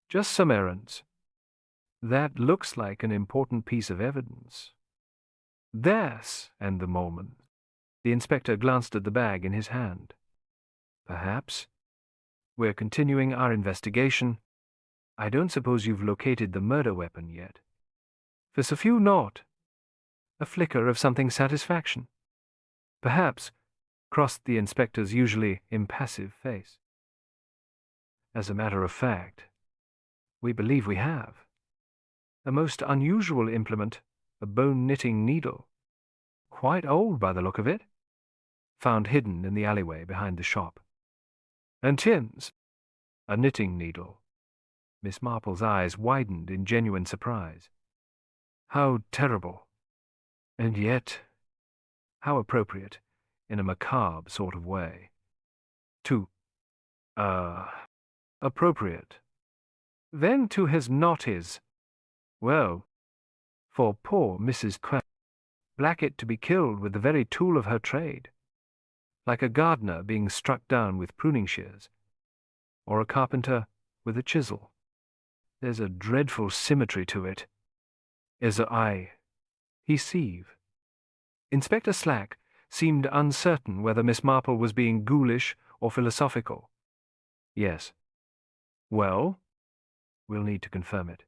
[SPEAKER 1] Just some errands." "That looks like an important piece of evidence." "There's and the moment." The inspector glanced at the bag in his hand. "Perhaps. We're continuing our investigation. I don't suppose you've located the murder weapon yet." "For so few not." A flicker of something satisfaction, perhaps, crossed the inspector's usually impassive face. "As a matter of fact, we believe we have. A most unusual implement, a bone-knitting needle. Quite old by the look of it. Found hidden in the alleyway behind the shop. And Tim's, a knitting needle." Miss Marple's eyes widened in genuine surprise. How terrible. And yet, how appropriate, in a macabre sort of way. To, appropriate. Then to his not his. Well, for poor Mrs. Blackett to be killed with the very tool of her trade, like a gardener being struck down with pruning shears, or a carpenter with a chisel. There's a dreadful symmetry to it. Heave. Inspector Slack seemed uncertain whether Miss Marple was being ghoulish or philosophical. "Yes." "Well?" "We'll need to confirm it."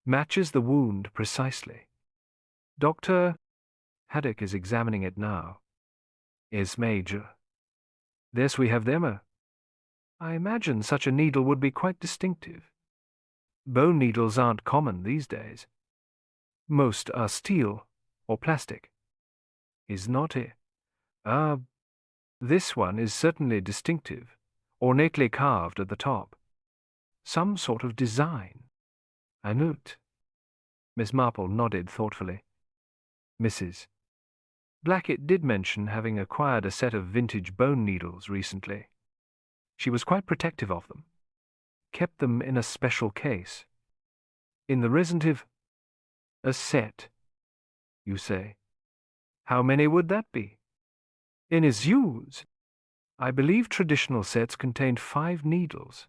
[SPEAKER 1] "Matches the wound precisely. Dr. Haddock is examining it now." "Is Major." "This we have them. I imagine such a needle would be quite distinctive. Bone needles aren't common these days. Most are steel or plastic." "Is not it? This one is certainly distinctive, ornately carved at the top. Some sort of design." "I note." Miss Marple nodded thoughtfully. "Mrs. Blackett did mention having acquired a set of vintage bone needles recently. She was quite protective of them. Kept them in a special case." In the recentive, a set, you say. How many would that be? In his use, I believe traditional sets contained 5 needles,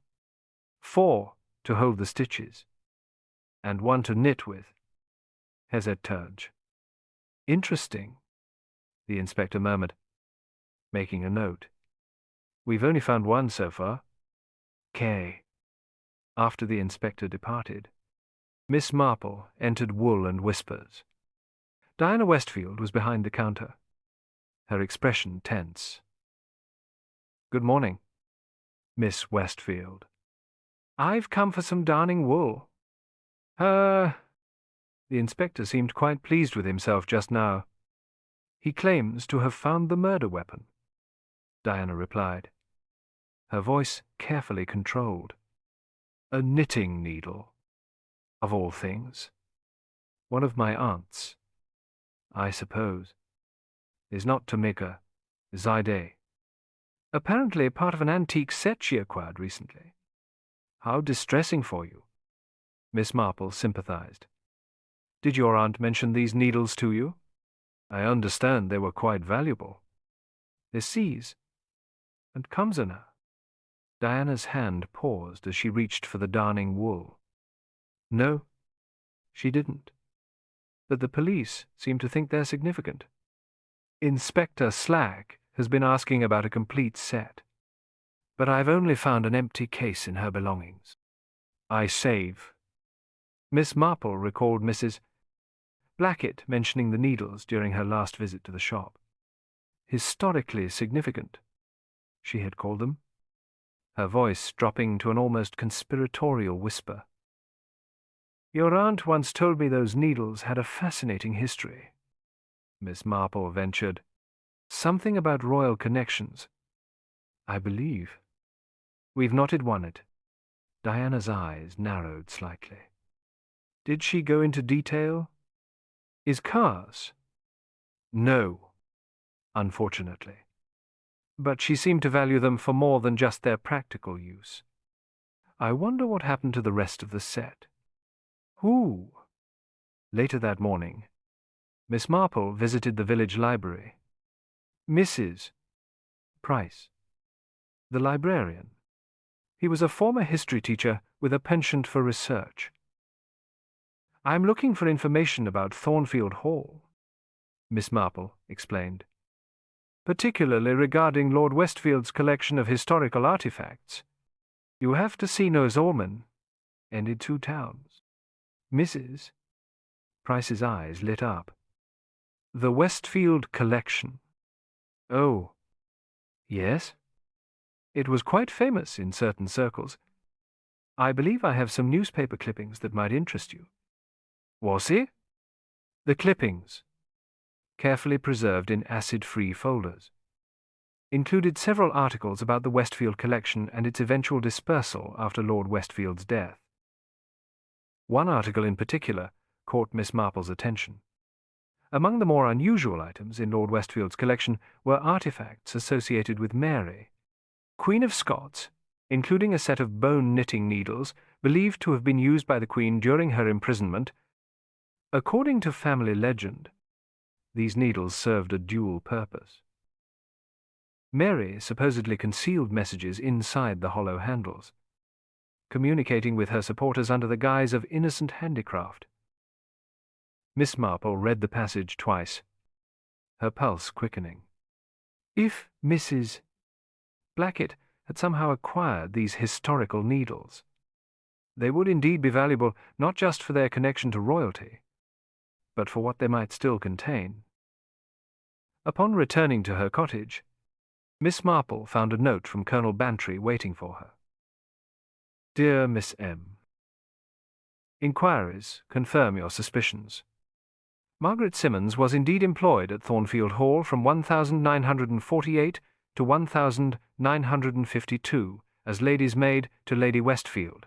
[SPEAKER 1] 4 to hold the stitches, and 1 to knit with. Hesitage. Interesting, the inspector murmured, making a note. We've only found 1 so far. K. After the inspector departed, Miss Marple entered Wool and Whispers. Diana Westfield was behind the counter, her expression tense. Good morning, Miss Westfield. I've come for some darning wool. The inspector seemed quite pleased with himself just now. He claims to have found the murder weapon, Diana replied, her voice carefully controlled. A knitting needle, of all things. One of my aunts, I suppose, is not to make a Zaide. Apparently part of an antique set she acquired recently. How distressing for you. Miss Marple sympathized. Did your aunt mention these needles to you? I understand they were quite valuable. This sees, and comes in her. Diana's hand paused as she reached for the darning wool. No, she didn't. But the police seem to think they're significant. Inspector Slack has been asking about a complete set, but I've only found an empty case in her belongings. I save. Miss Marple recalled Mrs. Blackett mentioning the needles during her last visit to the shop. Historically significant, she had called them, her voice dropping to an almost conspiratorial whisper. Your aunt once told me those needles had a fascinating history, Miss Marple ventured. Something about royal connections, I believe. We've not won it. Diana's eyes narrowed slightly. Did she go into detail? Is cars? No, unfortunately. But she seemed to value them for more than just their practical use. I wonder what happened to the rest of the set. Who? Later that morning, Miss Marple visited the village library. Mrs. Price, the librarian. He was a former history teacher with a penchant for research. I'm looking for information about Thornfield Hall, Miss Marple explained, particularly regarding Lord Westfield's collection of historical artifacts. You have to see Noah's Orman, and in 2 towns. Mrs. Price's eyes lit up. The Westfield collection. Oh, yes? It was quite famous in certain circles. I believe I have some newspaper clippings that might interest you. Was he? The clippings, carefully preserved in acid-free folders, included several articles about the Westfield collection and its eventual dispersal after Lord Westfield's death. One article in particular caught Miss Marple's attention. Among the more unusual items in Lord Westfield's collection were artifacts associated with Mary, Queen of Scots, including a set of bone knitting needles believed to have been used by the Queen during her imprisonment. According to family legend, these needles served a dual purpose. Mary supposedly concealed messages inside the hollow handles, communicating with her supporters under the guise of innocent handicraft. Miss Marple read the passage twice, her pulse quickening. If Mrs. Blackett had somehow acquired these historical needles, they would indeed be valuable not just for their connection to royalty, but for what they might still contain. Upon returning to her cottage, Miss Marple found a note from Colonel Bantry waiting for her. Dear Miss M. Inquiries confirm your suspicions. Margaret Simmons was indeed employed at Thornfield Hall from 1948 to 1952 as lady's maid to Lady Westfield.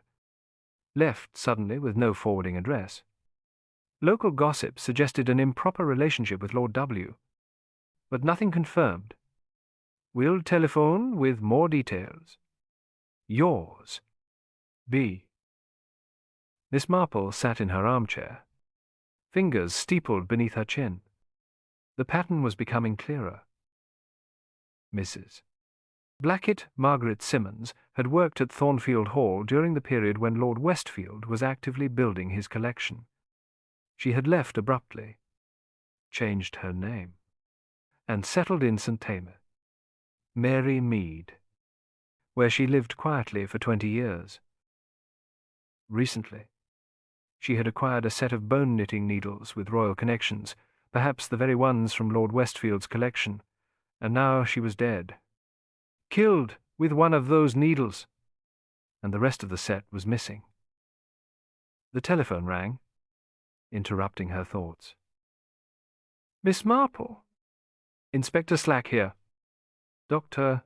[SPEAKER 1] Left suddenly with no forwarding address. Local gossip suggested an improper relationship with Lord W, but nothing confirmed. Will telephone with more details. Yours, B. Miss Marple sat in her armchair, fingers steepled beneath her chin. The pattern was becoming clearer. Mrs. Blackett Margaret Simmons had worked at Thornfield Hall during the period when Lord Westfield was actively building his collection. She had left abruptly, changed her name, and settled in St. Tamer, Mary Mead, where she lived quietly for 20 years. Recently, she had acquired a set of bone-knitting needles with royal connections, perhaps the very ones from Lord Westfield's collection, and now she was dead. Killed with one of those needles, and the rest of the set was missing. The telephone rang, interrupting her thoughts. Miss Marple. Inspector Slack here. Dr.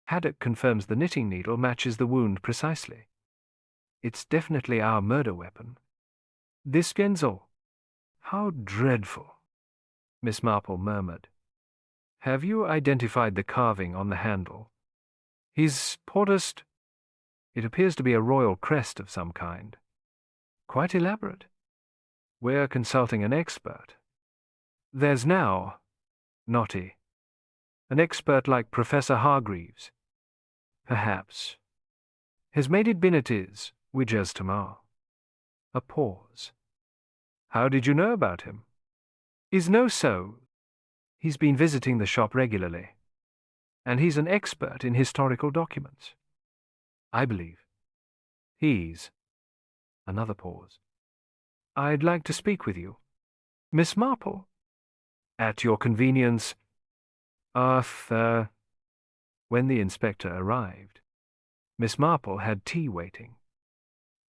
[SPEAKER 1] Haddock confirms the knitting needle matches the wound precisely. It's definitely our murder weapon. This Genzo. How dreadful, Miss Marple murmured. Have you identified the carving on the handle? His portest. It appears to be a royal crest of some kind. Quite elaborate. We're consulting an expert. There's now, naughty, an expert like Professor Hargreaves. Perhaps. His maiden binnet is, Widger's Tamar. A pause. How did you know about him? Is no so. He's been visiting the shop regularly, and he's an expert in historical documents. I believe. He's. Another pause. I'd like to speak with you. Miss Marple. At your convenience. Arthur. When the inspector arrived, Miss Marple had tea waiting.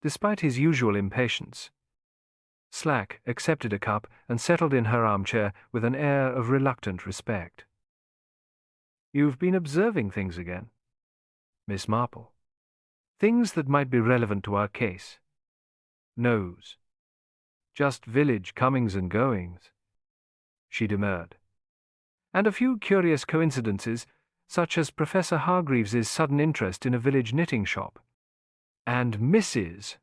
[SPEAKER 1] Despite his usual impatience, Slack accepted a cup and settled in her armchair with an air of reluctant respect. You've been observing things again, Miss Marple. Things that might be relevant to our case. Nose. Just village comings and goings. She demurred. And a few curious coincidences, such as Professor Hargreaves's sudden interest in a village knitting shop, and Mrs.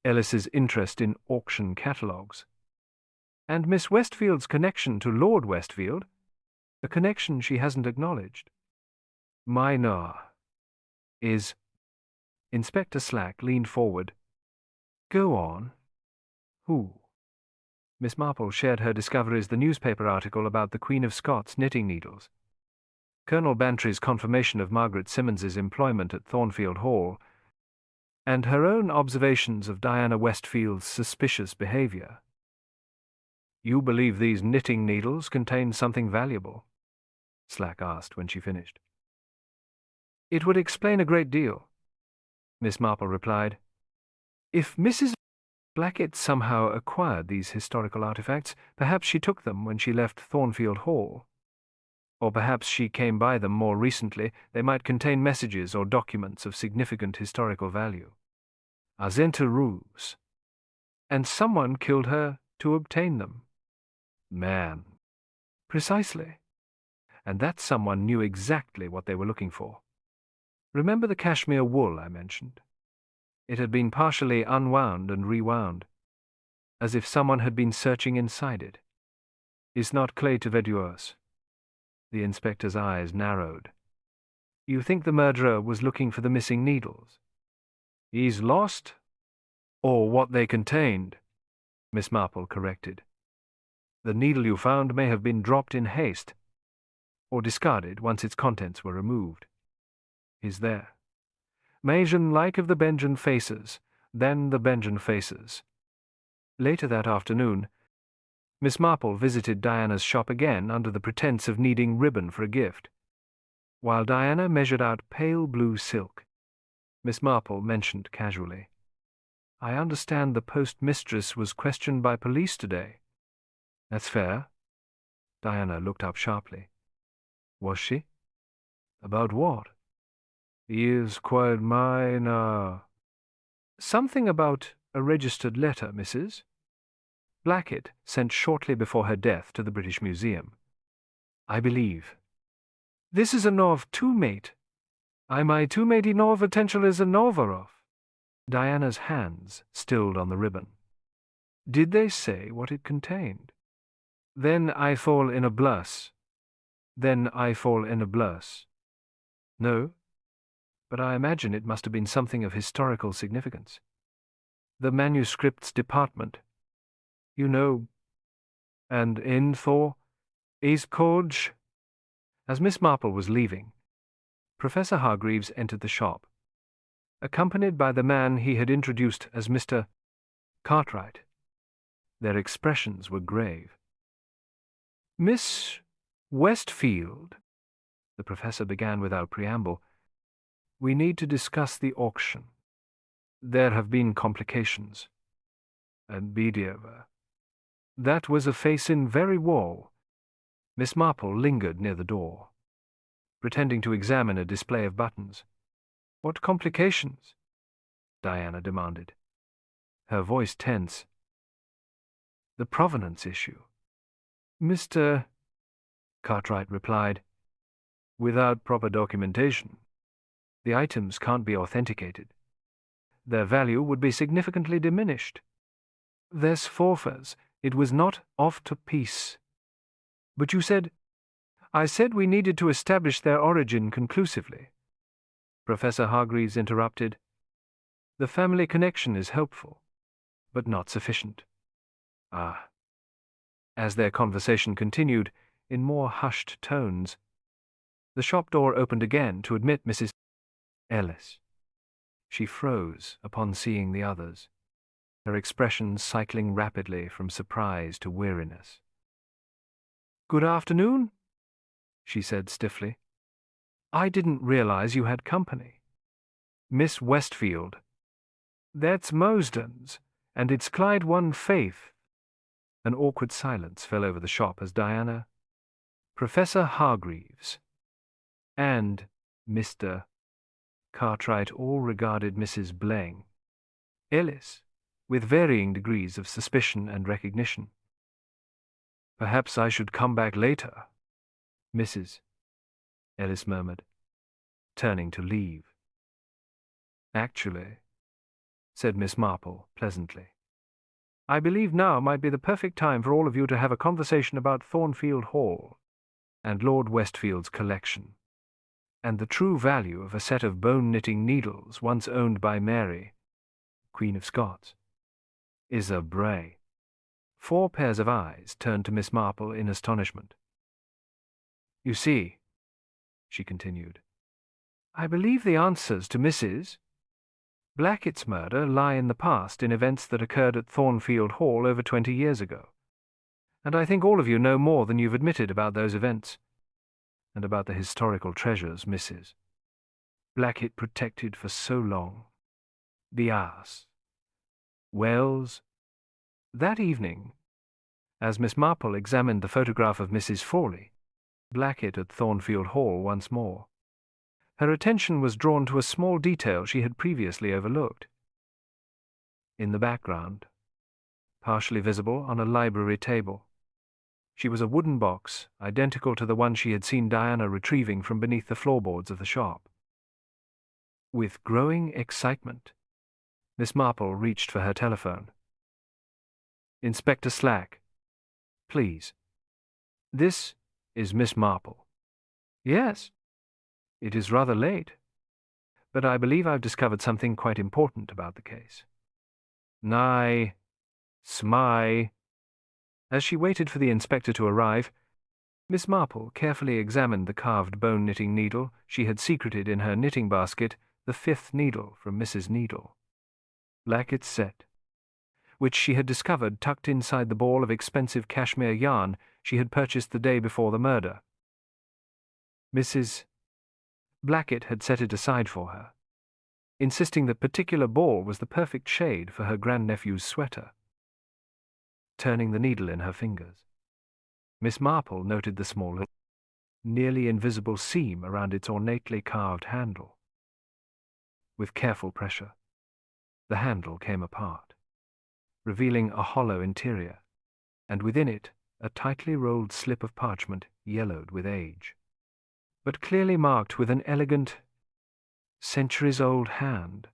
[SPEAKER 1] Ellis's interest in auction catalogues, and Miss Westfield's connection to Lord Westfield, a connection she hasn't acknowledged. Minor is. Inspector Slack leaned forward. Go on. Who? Miss Marple shared her discoveries the newspaper article about the Queen of Scots knitting needles, Colonel Bantry's confirmation of Margaret Simmons's employment at Thornfield Hall, and her own observations of Diana Westfield's suspicious behavior. You believe these knitting needles contain something valuable? Slack asked when she finished. It would explain a great deal, Miss Marple replied. If Mrs. Blackett somehow acquired these historical artifacts, perhaps she took them when she left Thornfield Hall. Or perhaps she came by them more recently. They might contain messages or documents of significant historical value. Azenta ruse. And someone killed her to obtain them. Man. Precisely. And that someone knew exactly what they were looking for. Remember the cashmere wool I mentioned? It had been partially unwound and rewound, as if someone had been searching inside it. Is not clay to verdures. The inspector's eyes narrowed. You think the murderer was looking for the missing needles? He's lost? Or what they contained, Miss Marple corrected. The needle you found may have been dropped in haste, or discarded once its contents were removed. Is there? Majan like of the Benjamin faces, then the Benjamin faces. Later that afternoon, Miss Marple visited Diana's shop again under the pretense of needing ribbon for a gift. While Diana measured out pale blue silk, Miss Marple mentioned casually, I understand the postmistress was questioned by police today. That's fair. Diana looked up sharply. Was she? About what? He is quite minor. Something about a registered letter, Mrs. Blackett sent shortly before her death to the British Museum. I believe. This is a nov two mate. I my two matey nov attention is a novarov. Diana's hands stilled on the ribbon. Did they say what it contained? Then I fall in a blush. Then I fall in a blush. No, but I imagine it must have been something of historical significance. The manuscripts department. You know, and in Thor is Corge. As Miss Marple was leaving, Professor Hargreaves entered the shop, accompanied by the man he had introduced as Mr. Cartwright. Their expressions were grave. Miss Westfield, the professor began without preamble, we need to discuss the auction. There have been complications. And Bediever. That was a face in very wall. Miss Marple lingered near the door, pretending to examine a display of buttons. What complications? Diana demanded, her voice tense. The provenance issue. Mr. Cartwright replied, without proper documentation, the items can't be authenticated. Their value would be significantly diminished. There's forfers. It was not off to piece. But you said... I said we needed to establish their origin conclusively. Professor Hargreaves interrupted. The family connection is helpful, but not sufficient. Ah. As their conversation continued, in more hushed tones, the shop door opened again to admit Mrs. Ellis. She froze upon seeing the others, her expression cycling rapidly from surprise to weariness. Good afternoon, she said stiffly. I didn't realize you had company. Miss Westfield. That's Mosden's, and it's Clyde One Faith. An awkward silence fell over the shop as Diana, Professor Hargreaves, and Mr. Cartwright all regarded Mrs. Blang Ellis with varying degrees of suspicion and recognition. Perhaps I should come back later, Mrs. Ellis murmured, turning to leave. Actually, said Miss Marple pleasantly, I believe now might be the perfect time for all of you to have a conversation about Thornfield Hall and Lord Westfield's collection, and the true value of a set of bone-knitting needles once owned by Mary, Queen of Scots. Isa Bray. 4 pairs of eyes turned to Miss Marple in astonishment. You see, she continued, I believe the answers to Mrs. Blackett's murder lie in the past in events that occurred at Thornfield Hall over 20 years ago. And I think all of you know more than you've admitted about those events, and about the historical treasures Mrs. Blackett protected for so long. The ass. Wells. That evening, as Miss Marple examined the photograph of Mrs. Frawley, Blackett at Thornfield Hall once more, her attention was drawn to a small detail she had previously overlooked. In the background, partially visible on a library table, she was a wooden box identical to the one she had seen Diana retrieving from beneath the floorboards of the shop. With growing excitement, Miss Marple reached for her telephone. Inspector Slack, please. This is Miss Marple. Yes. It is rather late, but I believe I've discovered something quite important about the case. Nye, Smy. As she waited for the inspector to arrive, Miss Marple carefully examined the carved bone-knitting needle she had secreted in her knitting basket, the 5th needle from Mrs. Needle, Blackett's set, which she had discovered tucked inside the ball of expensive cashmere yarn she had purchased the day before the murder. Mrs. Blackett had set it aside for her, insisting that particular ball was the perfect shade for her grandnephew's sweater. Turning the needle in her fingers, Miss Marple noted the small, nearly invisible seam around its ornately carved handle. With careful pressure, the handle came apart, revealing a hollow interior, and within it a tightly rolled slip of parchment yellowed with age, but clearly marked with an elegant, centuries-old hand.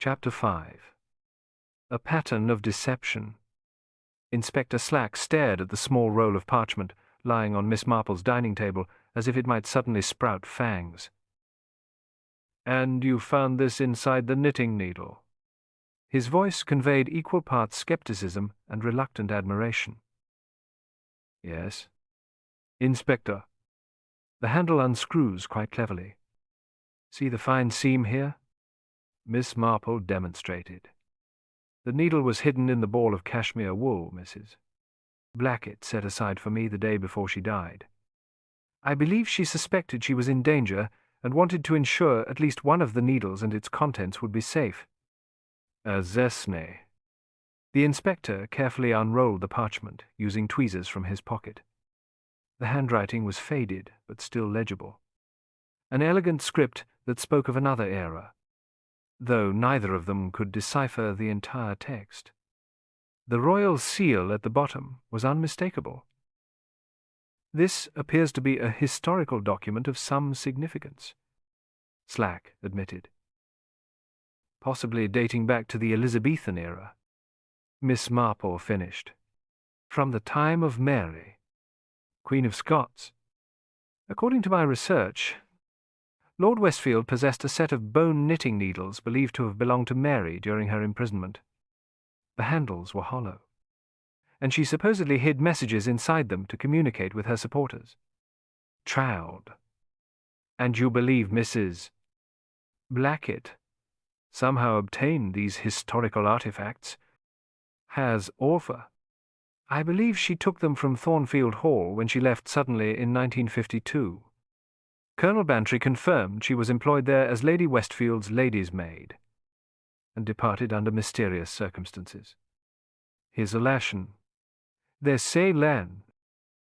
[SPEAKER 1] Chapter 5. A Pattern of Deception. Inspector Slack stared at the small roll of parchment lying on Miss Marple's dining table as if it might suddenly sprout fangs. "And you found this inside the knitting needle?" His voice conveyed equal parts skepticism and reluctant admiration. "Yes." "Inspector, the handle unscrews quite cleverly. See the fine seam here?" Miss Marple demonstrated. "The needle was hidden in the ball of cashmere wool, Mrs. Blackett set aside for me the day before she died. I believe she suspected she was in danger and wanted to ensure at least one of the needles and its contents would be safe." "A zesne." The inspector carefully unrolled the parchment, using tweezers from his pocket. The handwriting was faded, but still legible. An elegant script that spoke of another era, though neither of them could decipher the entire text. The royal seal at the bottom was unmistakable. "This appears to be a historical document of some significance," Slack admitted. "Possibly dating back to the Elizabethan era," Miss Marple finished. "From the time of Mary, Queen of Scots. According to my research, Lord Westfield possessed a set of bone knitting needles believed to have belonged to Mary during her imprisonment. The handles were hollow, and she supposedly hid messages inside them to communicate with her supporters. Child. And you believe Mrs. Blackett somehow obtained these historical artifacts? Has author. I believe she took them from Thornfield Hall when she left suddenly in 1952. Colonel Bantry confirmed she was employed there as Lady Westfield's lady's maid, and departed under mysterious circumstances. His elation. They say Len."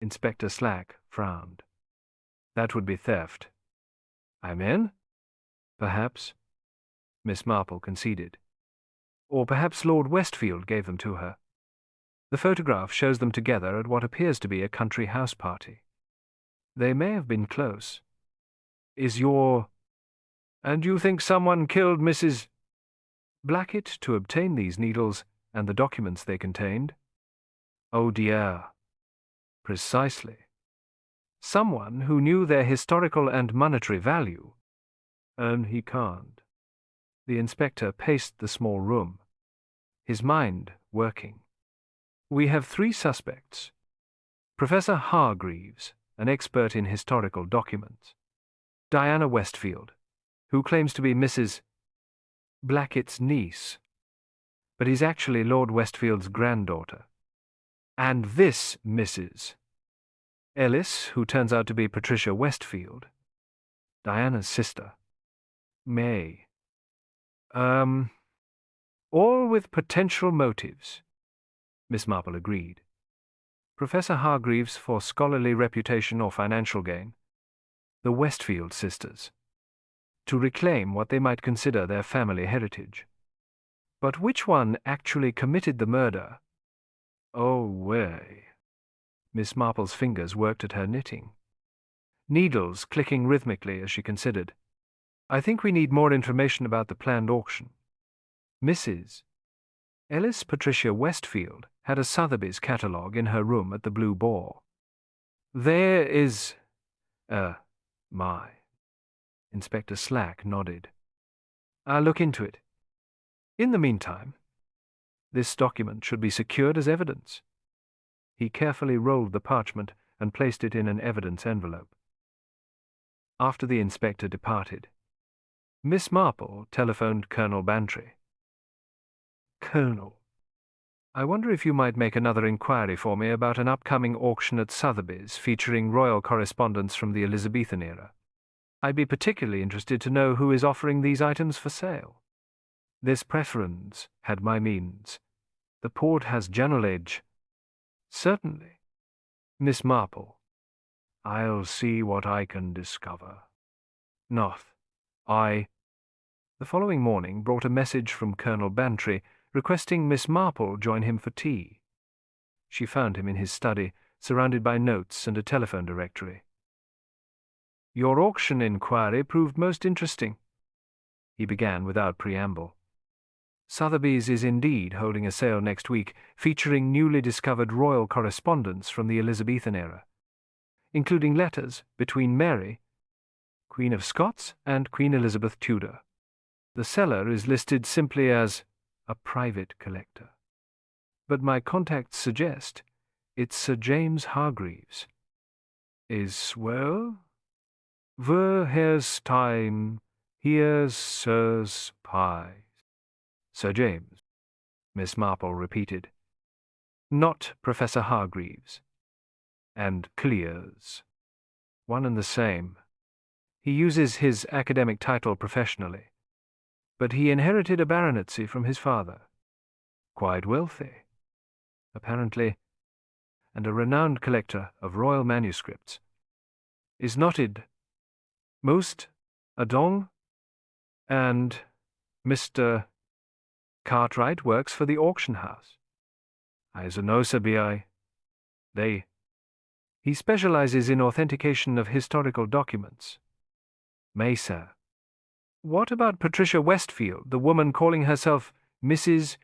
[SPEAKER 1] Inspector Slack frowned. "That would be theft." "I'm in?" "Perhaps," Miss Marple conceded. "Or perhaps Lord Westfield gave them to her. The photograph shows them together at what appears to be a country house party. They may have been close. Is your... And you think someone killed Mrs. Blackett to obtain these needles and the documents they contained?" "Oh dear. Precisely. Someone who knew their historical and monetary value. And he can't." The inspector paced the small room, his mind working. "We have 3 suspects. Professor Hargreaves, an expert in historical documents. Diana Westfield, who claims to be Mrs. Blackett's niece, but is actually Lord Westfield's granddaughter. And this Mrs. Ellis, who turns out to be Patricia Westfield, Diana's sister. May. All with potential motives," Miss Marple agreed. "Professor Hargreaves for scholarly reputation or financial gain. The Westfield sisters, to reclaim what they might consider their family heritage. But which one actually committed the murder? Oh, way." Miss Marple's fingers worked at her knitting, needles clicking rhythmically as she considered. "I think we need more information about the planned auction. Mrs. Ellis Patricia Westfield had a Sotheby's catalogue in her room at the Blue Boar. There is... my." Inspector Slack nodded. "I'll look into it. In the meantime, this document should be secured as evidence." He carefully rolled the parchment and placed it in an evidence envelope. After the inspector departed, Miss Marple telephoned Colonel Bantry. "Colonel, I wonder if you might make another inquiry for me about an upcoming auction at Sotheby's featuring royal correspondence from the Elizabethan era. I'd be particularly interested to know who is offering these items for sale. This preference had my means. The port has general age." "Certainly, Miss Marple. I'll see what I can discover." Noth. The following morning brought a message from Colonel Bantry requesting Miss Marple join him for tea. She found him in his study, surrounded by notes and a telephone directory. "Your auction inquiry proved most interesting," he began without preamble. Sotheby's is indeed holding a sale next week featuring newly discovered royal correspondence from the Elizabethan era, including letters between Mary, Queen of Scots, and Queen Elizabeth Tudor. The seller is listed simply as a private collector, but my contacts suggest it's Sir James Hargreaves. Is well? Where has time? Here's Sir's pie. Sir James, Miss Marple repeated. Not Professor Hargreaves. And Clears. One and the same. He uses his academic title professionally, but he inherited a baronetcy from his father. Quite wealthy, apparently, and a renowned collector of royal manuscripts. Is noted most adong, and Mr. Cartwright works for the auction house. I know Sabi. He specializes in authentication of historical documents. May, sir. What about Patricia Westfield, the woman calling herself Mrs.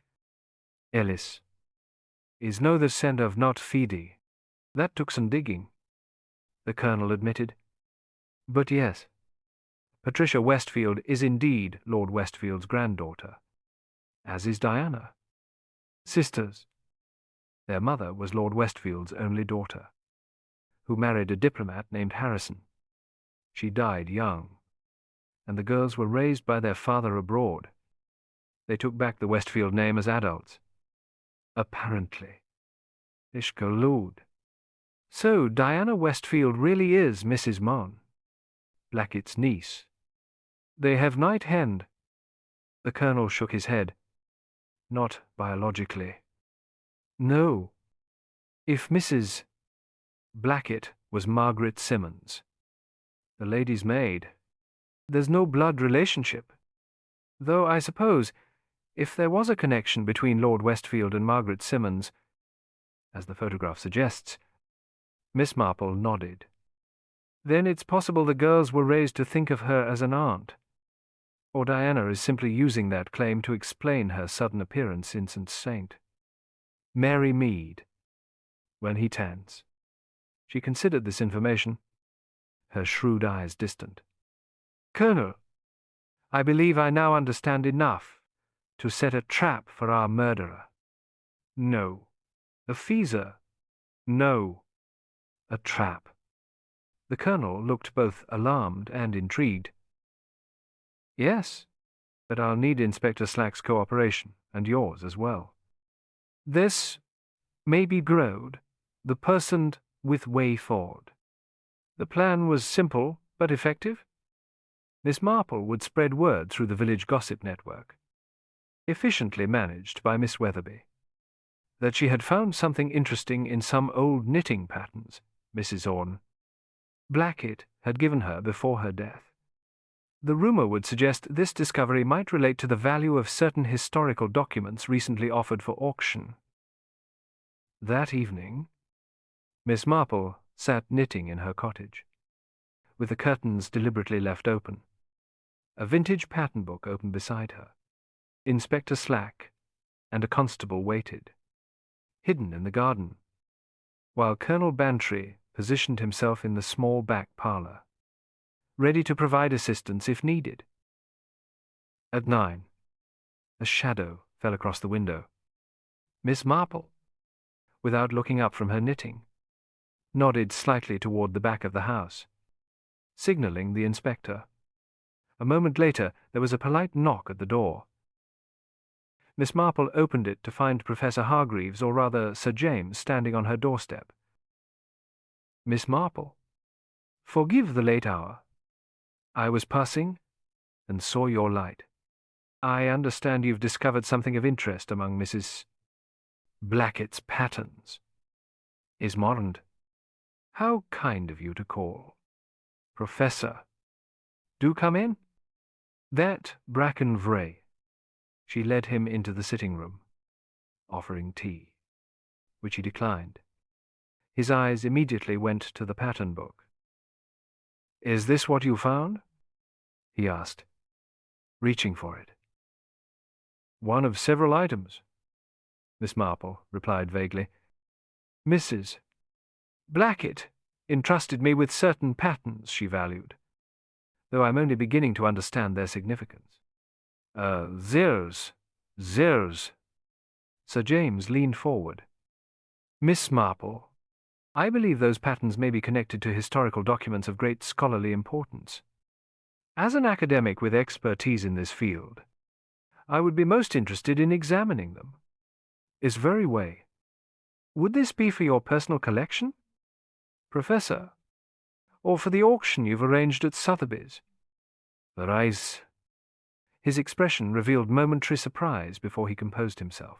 [SPEAKER 1] Ellis? Is no the scent of not Phoebe. That took some digging, the colonel admitted. But yes, Patricia Westfield is indeed Lord Westfield's granddaughter, as is Diana. Sisters. Their mother was Lord Westfield's only daughter, who married a diplomat named Harrison. She died young, and the girls were raised by their father abroad. They took back the Westfield name as adults. Apparently. Ishkalud. So Diana Westfield really is Mrs. Mon, Blackett's niece. They have night hen. The colonel shook his head. Not biologically. No. If Mrs. Blackett was Margaret Simmons, the lady's maid, there's no blood relationship. Though I suppose, if there was a connection between Lord Westfield and Margaret Simmons, as the photograph suggests, Miss Marple nodded. Then it's possible the girls were raised to think of her as an aunt. Or Diana is simply using that claim to explain her sudden appearance in St. Saint. Mary Mead, when he tans. She considered this information, her shrewd eyes distant. Colonel, I believe I now understand enough to set a trap for our murderer. No. A feeser? No. A trap. The colonel looked both alarmed and intrigued. Yes, but I'll need Inspector Slack's cooperation, and yours as well. This may be Grode, the person with way forward. The plan was simple but effective. Miss Marple would spread word through the village gossip network, efficiently managed by Miss Weatherby, that she had found something interesting in some old knitting patterns Mrs. Orne Blackett had given her before her death. The rumor would suggest this discovery might relate to the value of certain historical documents recently offered for auction. That evening, Miss Marple sat knitting in her cottage, with the curtains deliberately left open, a vintage pattern book open beside her. Inspector Slack and a constable waited, hidden in the garden, while Colonel Bantry positioned himself in the small back parlour, ready to provide assistance if needed. At 9, a shadow fell across the window. Miss Marple, without looking up from her knitting, nodded slightly toward the back of the house, signalling the inspector. A moment later, there was a polite knock at the door. Miss Marple opened it to find Professor Hargreaves, or rather Sir James, standing on her doorstep. Miss Marple, forgive the late hour. I was passing and saw your light. I understand you've discovered something of interest among Mrs. Blackett's patterns. Is Morand. How kind of you to call. Professor, do come in. That Bracken Vray. She led him into the sitting room, offering tea, which he declined. His eyes immediately went to the pattern book. Is this what you found? He asked, reaching for it. One of several items, Miss Marple replied vaguely. Mrs. Blackett entrusted me with certain patterns she valued, though I'm only beginning to understand their significance. Theirs. Sir James leaned forward. Miss Marple, I believe those patterns may be connected to historical documents of great scholarly importance. As an academic with expertise in this field, I would be most interested in examining them. Is very way. Would this be for your personal collection, Professor, or for the auction you've arranged at Sotheby's? Rise. His expression revealed momentary surprise before he composed himself.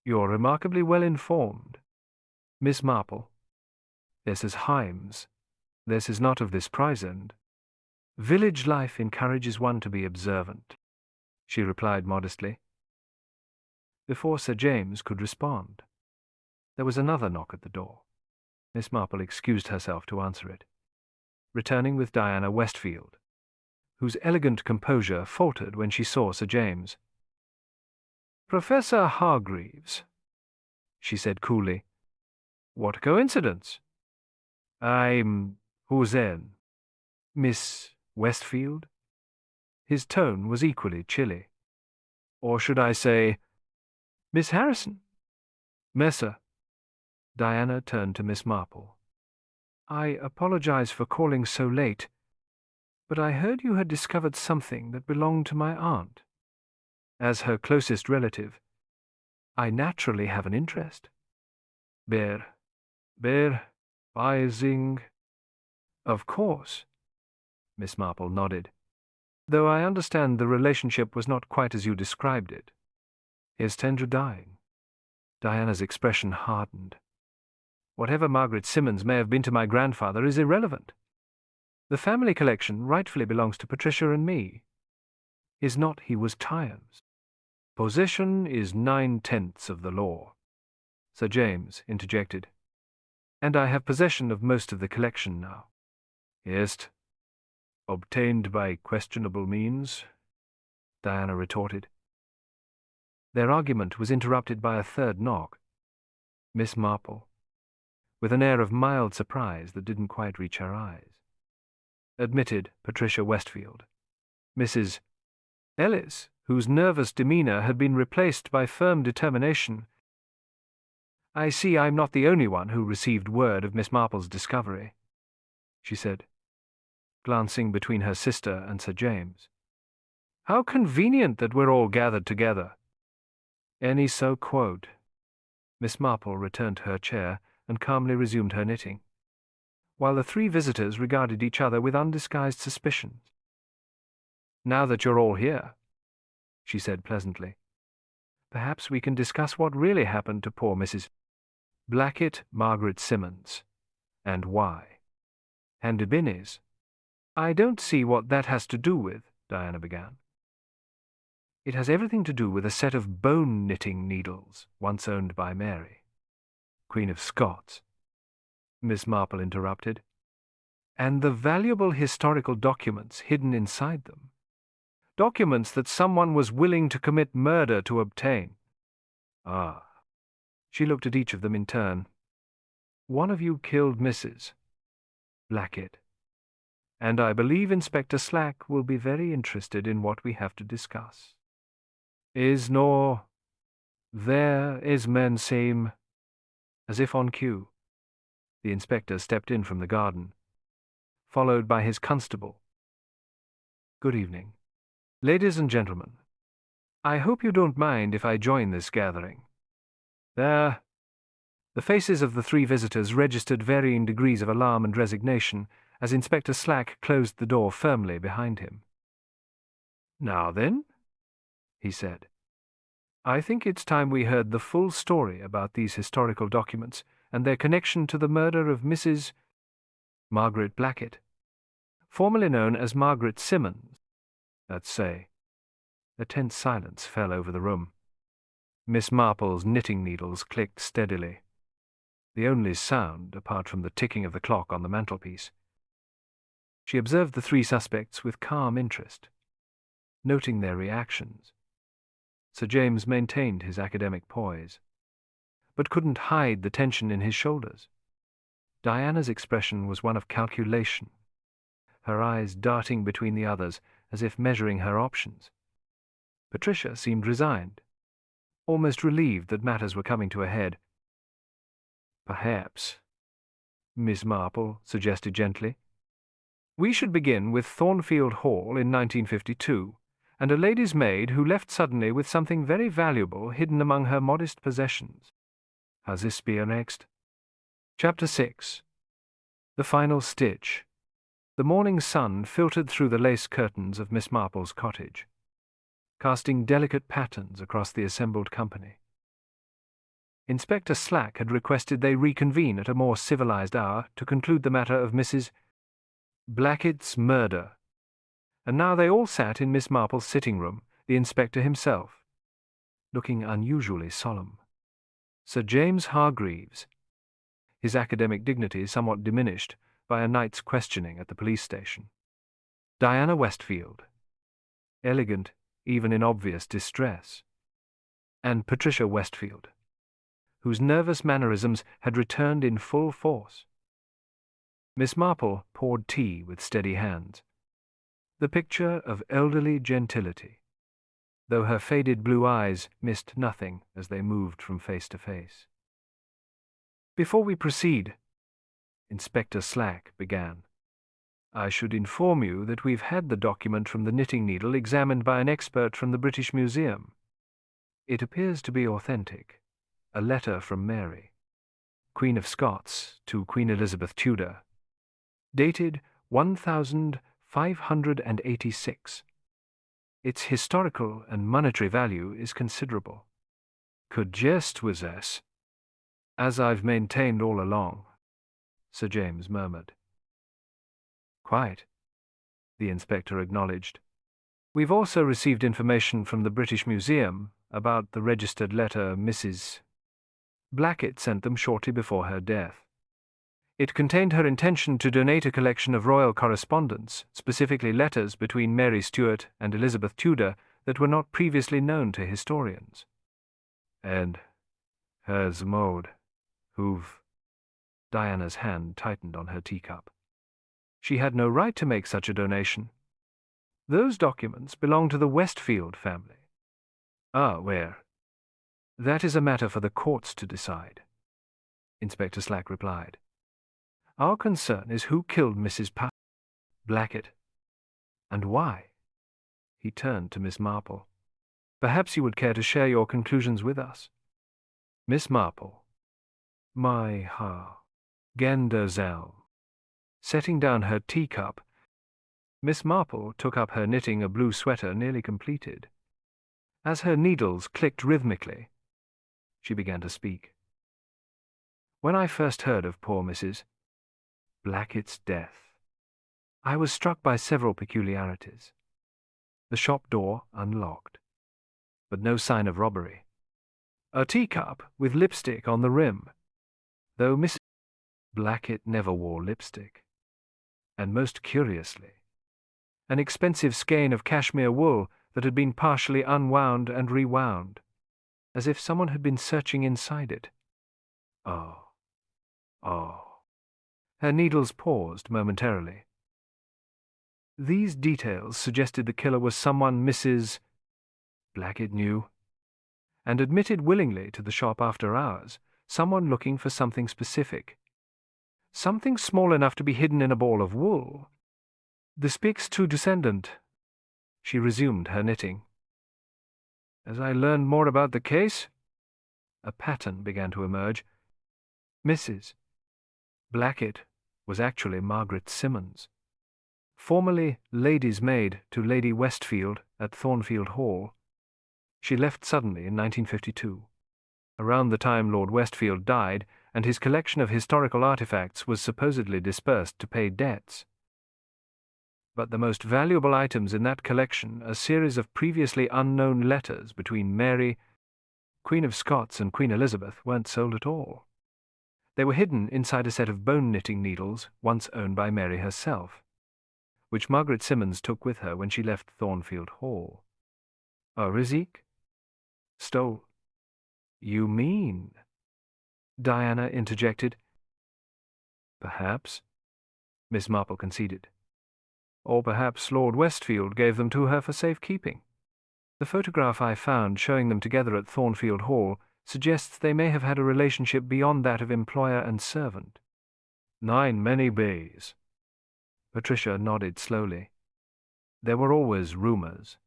[SPEAKER 1] You're remarkably well informed, Miss Marple. This is Himes. This is not of this prize end. Village life encourages one to be observant, she replied modestly. Before Sir James could respond, there was another knock at the door. Miss Marple excused herself to answer it, returning with Diana Westfield, whose elegant composure faltered when she saw Sir James. Professor Hargreaves, she said coolly. What coincidence. Who then? Miss Westfield? His tone was equally chilly. Or should I say, Miss Harrison? Messer. Diana turned to Miss Marple. I apologize for calling so late, but I heard you had discovered something that belonged to my aunt. As her closest relative, I naturally have an interest. Beizing. Of course. Miss Marple nodded. Though I understand the relationship was not quite as you described it. Is Tendra dying? Diana's expression hardened. Whatever Margaret Simmons may have been to my grandfather is irrelevant. The family collection rightfully belongs to Patricia and me. Is not he was Tyers. Possession is 9/10 of the law, Sir James interjected. And I have possession of most of the collection now. Yes, obtained by questionable means, Diana retorted. Their argument was interrupted by a third knock. Miss Marple, with an air of mild surprise that didn't quite reach her eyes, admitted Patricia Westfield, Mrs. Ellis, whose nervous demeanour had been replaced by firm determination. I see I'm not the only one who received word of Miss Marple's discovery, she said, glancing between her sister and Sir James. How convenient that we're all gathered together. Any so quod. Miss Marple returned to her chair and calmly resumed her knitting, while the three visitors regarded each other with undisguised suspicion. Now that you're all here, she said pleasantly, perhaps we can discuss what really happened to poor Mrs. Blackett Margaret Simmons, and why. And the bin is. I don't see what that has to do with, Diana began. It has everything to do with a set of bone-knitting needles once owned by Mary, Queen of Scots, Miss Marple interrupted, and the valuable historical documents hidden inside them. Documents that someone was willing to commit murder to obtain. Ah. She looked at each of them in turn. One of you killed Mrs. Blackett, and I believe Inspector Slack will be very interested in what we have to discuss. Is nor there is men same. As if on cue, the inspector stepped in from the garden, followed by his constable. Good evening. Ladies and gentlemen, I hope you don't mind if I join this gathering. There. The faces of the three visitors registered varying degrees of alarm and resignation as Inspector Slack closed the door firmly behind him. Now then, he said, I think it's time we heard the full story about these historical documents and their connection to the murder of Mrs. Margaret Blackett, formerly known as Margaret Simmons, let's say. A tense silence fell over the room. Miss Marple's knitting needles clicked steadily, the only sound apart from the ticking of the clock on the mantelpiece. She observed the three suspects with calm interest, noting their reactions. Sir James maintained his academic poise, but couldn't hide the tension in his shoulders. Diana's expression was one of calculation, her eyes darting between the others as if measuring her options. Patricia seemed resigned, almost relieved that matters were coming to a head. "Perhaps," Miss Marple suggested gently, "we should begin with Thornfield Hall in 1952, and a lady's maid who left suddenly with something very valuable hidden among her modest possessions. How's this spear next?" Chapter 6. The Final Stitch. The morning sun filtered through the lace curtains of Miss Marple's cottage, casting delicate patterns across the assembled company. Inspector Slack had requested they reconvene at a more civilized hour to conclude the matter of Mrs. Blackett's murder, and now they all sat in Miss Marple's sitting-room, the inspector himself, looking unusually solemn. Sir James Hargreaves, his academic dignity somewhat diminished by a night's questioning at the police station. Diana Westfield, elegant even in obvious distress, and Patricia Westfield, whose nervous mannerisms had returned in full force. Miss Marple poured tea with steady hands, the picture of elderly gentility, though her faded blue eyes missed nothing as they moved from face to face. "Before we proceed," Inspector Slack began, "I should inform you that we've had the document from the knitting needle examined by an expert from the British Museum. It appears to be authentic, a letter from Mary, Queen of Scots, to Queen Elizabeth Tudor, dated 1586. Its historical and monetary value is considerable. Could jest with us, as I've maintained all along," Sir James murmured. "Quite," the inspector acknowledged. "We've also received information from the British Museum about the registered letter Mrs. Blackett sent them shortly before her death. It contained her intention to donate a collection of royal correspondence, specifically letters between Mary Stuart and Elizabeth Tudor that were not previously known to historians. And her's Maud, who've—" Diana's hand tightened on her teacup. "She had no right to make such a donation. Those documents belong to the Westfield family." "Ah, where?" "That is a matter for the courts to decide," Inspector Slack replied. "Our concern is who killed Mrs. Blackett, and why." He turned to Miss Marple. "Perhaps you would care to share your conclusions with us." Miss Marple, Genderzel. Setting down her teacup, Miss Marple took up her knitting a blue sweater nearly completed. As her needles clicked rhythmically, she began to speak. "When I first heard of poor Mrs. Blackett's death, I was struck by several peculiarities. The shop door unlocked, but no sign of robbery. A teacup with lipstick on the rim, though Mrs. Blackett never wore lipstick. And most curiously, an expensive skein of cashmere wool that had been partially unwound and rewound, as if someone had been searching inside it. Oh. Her needles paused momentarily. These details suggested the killer was someone Mrs. Blackett knew, and admitted willingly to the shop after hours, someone looking for something specific. Something small enough to be hidden in a ball of wool. This speaks to descendant." She resumed her knitting. "As I learned more about the case, a pattern began to emerge. Mrs. Blackett was actually Margaret Simmons, formerly lady's maid to Lady Westfield at Thornfield Hall. She left suddenly in 1952, around the time Lord Westfield died, and his collection of historical artifacts was supposedly dispersed to pay debts. But the most valuable items in that collection, a series of previously unknown letters between Mary, Queen of Scots, and Queen Elizabeth, weren't sold at all. They were hidden inside a set of bone-knitting needles once owned by Mary herself, which Margaret Simmons took with her when she left Thornfield Hall. "Oh, Rizik?" Stole. You mean? Diana interjected. Perhaps, Miss Marple conceded. Or perhaps Lord Westfield gave them to her for safekeeping. The photograph I found showing them together at Thornfield Hall suggests they may have had a relationship beyond that of employer and servant. Nine many bays. Patricia nodded slowly. There were always rumors.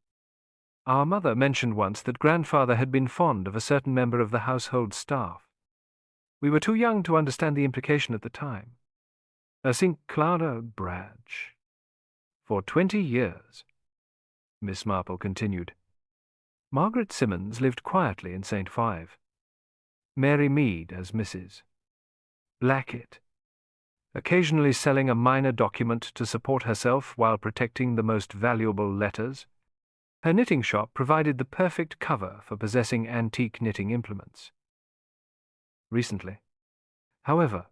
[SPEAKER 1] Our mother mentioned once that grandfather had been fond of a certain member of the household staff. We were too young to understand the implication at the time. A St. Clara Bragge. For 20 years, Miss Marple continued. Margaret Simmons lived quietly in St. Five. Mary Mead as Mrs. Blackett, occasionally selling a minor document to support herself while protecting the most valuable letters. Her knitting shop provided the perfect cover for possessing antique knitting implements. Recently, however,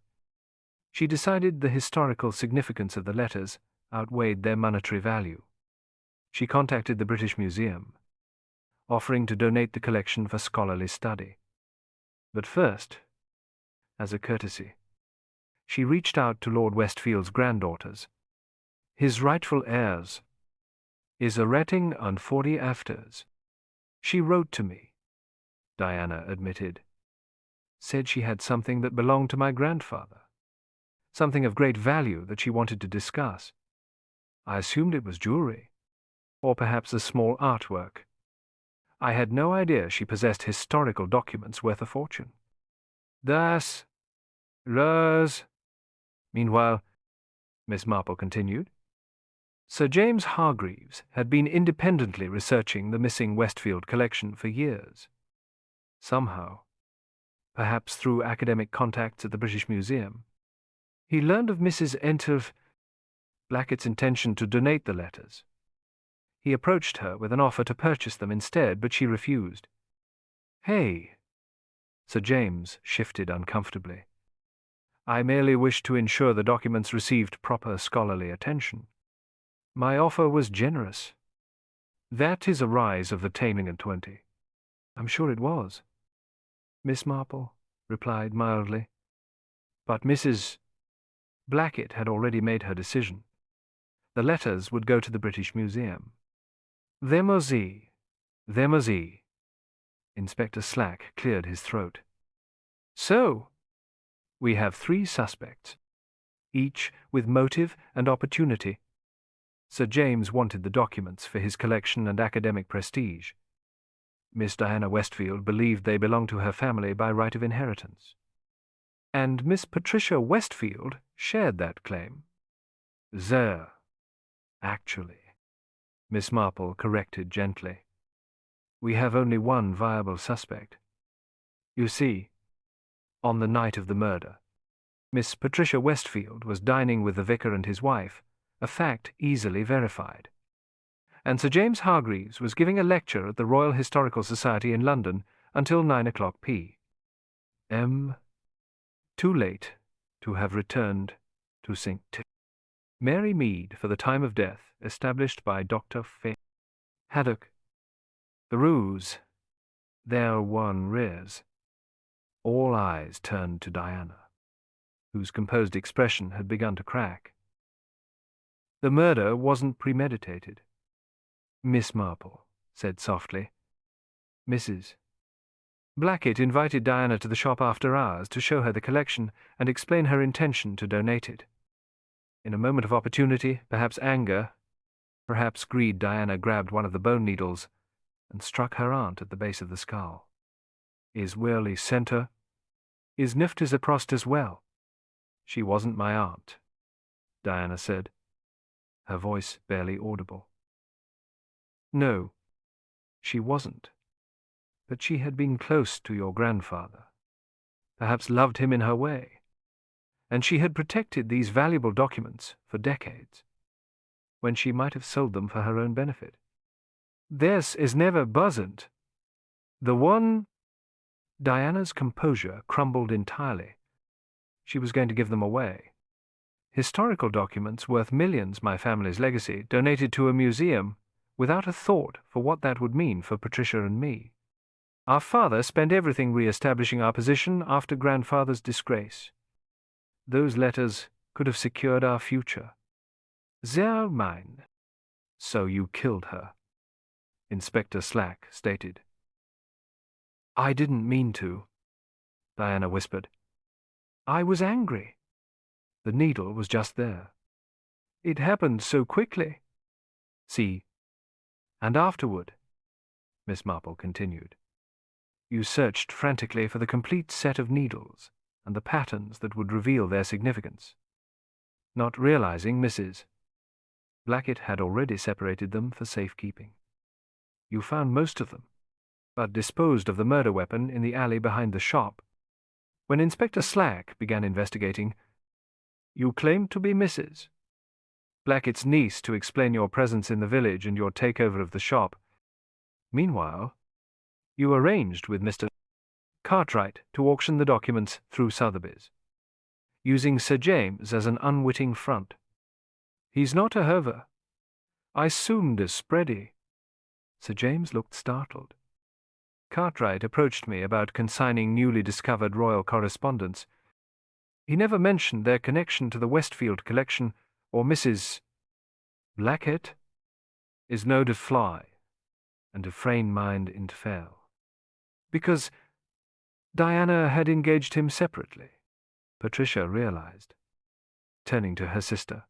[SPEAKER 1] she decided the historical significance of the letters outweighed their monetary value. She contacted the British Museum, offering to donate the collection for scholarly study. But first, as a courtesy, she reached out to Lord Westfield's granddaughters, his rightful heirs, is a rating on 40 afters. She wrote to me, Diana admitted. Said she had something that belonged to my grandfather. Something of great value that she wanted to discuss. I assumed it was jewelry, or perhaps a small artwork. I had no idea she possessed historical documents worth a fortune. Das, Rose. Meanwhile, Miss Marple continued, Sir James Hargreaves had been independently researching the missing Westfield collection for years. Somehow, perhaps through academic contacts at the British Museum, he learned of Mrs. Entov Blackett's intention to donate the letters. He approached her with an offer to purchase them instead, but she refused. Hey, Sir James shifted uncomfortably. I merely wished to ensure the documents received proper scholarly attention. My offer was generous. That is a rise of the taming and 20. I'm sure it was, Miss Marple replied mildly. But Mrs. Blackett had already made her decision. The letters would go to the British Museum. Them or ze. Inspector Slack cleared his throat. So, we have 3 suspects, each with motive and opportunity. Sir James wanted the documents for his collection and academic prestige. Miss Diana Westfield believed they belonged to her family by right of inheritance. And Miss Patricia Westfield shared that claim. There, actually, Miss Marple corrected gently. We have only one viable suspect. You see, on the night of the murder, Miss Patricia Westfield was dining with the vicar and his wife, a fact easily verified. And Sir James Hargreaves was giving a lecture at the Royal Historical Society in London until 9 o'clock p.m. Too late to have returned to St. Mary Mead for the time of death established by Dr. Haddock. The ruse, there one rears. All eyes turned to Diana, whose composed expression had begun to crack. The murder wasn't premeditated, Miss Marple said softly. Mrs. Blackett invited Diana to the shop after hours to show her the collection and explain her intention to donate it. In a moment of opportunity, perhaps anger, perhaps greed, Diana grabbed one of the bone needles and struck her aunt at the base of the skull. Is Wearley sent her? Is Niftis Aprost as well? She wasn't my aunt, Diana said, her voice barely audible. No, she wasn't. But she had been close to your grandfather, perhaps loved him in her way, and she had protected these valuable documents for decades, when she might have sold them for her own benefit. This is never buzzant. The one... Diana's composure crumbled entirely. She was going to give them away. Historical documents worth millions, my family's legacy, donated to a museum, without a thought for what that would mean for Patricia and me. Our father spent everything re-establishing our position after grandfather's disgrace. Those letters could have secured our future. They're mine. So you killed her, Inspector Slack stated. I didn't mean to, Diana whispered. I was angry. The needle was just there. It happened so quickly. See, and afterward, Miss Marple continued, you searched frantically for the complete set of needles and the patterns that would reveal their significance. Not realizing Mrs. Blackett had already separated them for safekeeping. You found most of them, but disposed of the murder weapon in the alley behind the shop. When Inspector Slack began investigating, you claimed to be Mrs. Blackett's niece to explain your presence in the village and your takeover of the shop. Meanwhile, you arranged with Mr. Cartwright to auction the documents through Sotheby's, using Sir James as an unwitting front. He's not a hover. I assumed as spready. Sir James looked startled. Cartwright approached me about consigning newly discovered royal correspondence. He never mentioned their connection to the Westfield collection or Mrs. Blackett is no to fly, and to frain mind into fail. Because Diana had engaged him separately, Patricia realized, turning to her sister.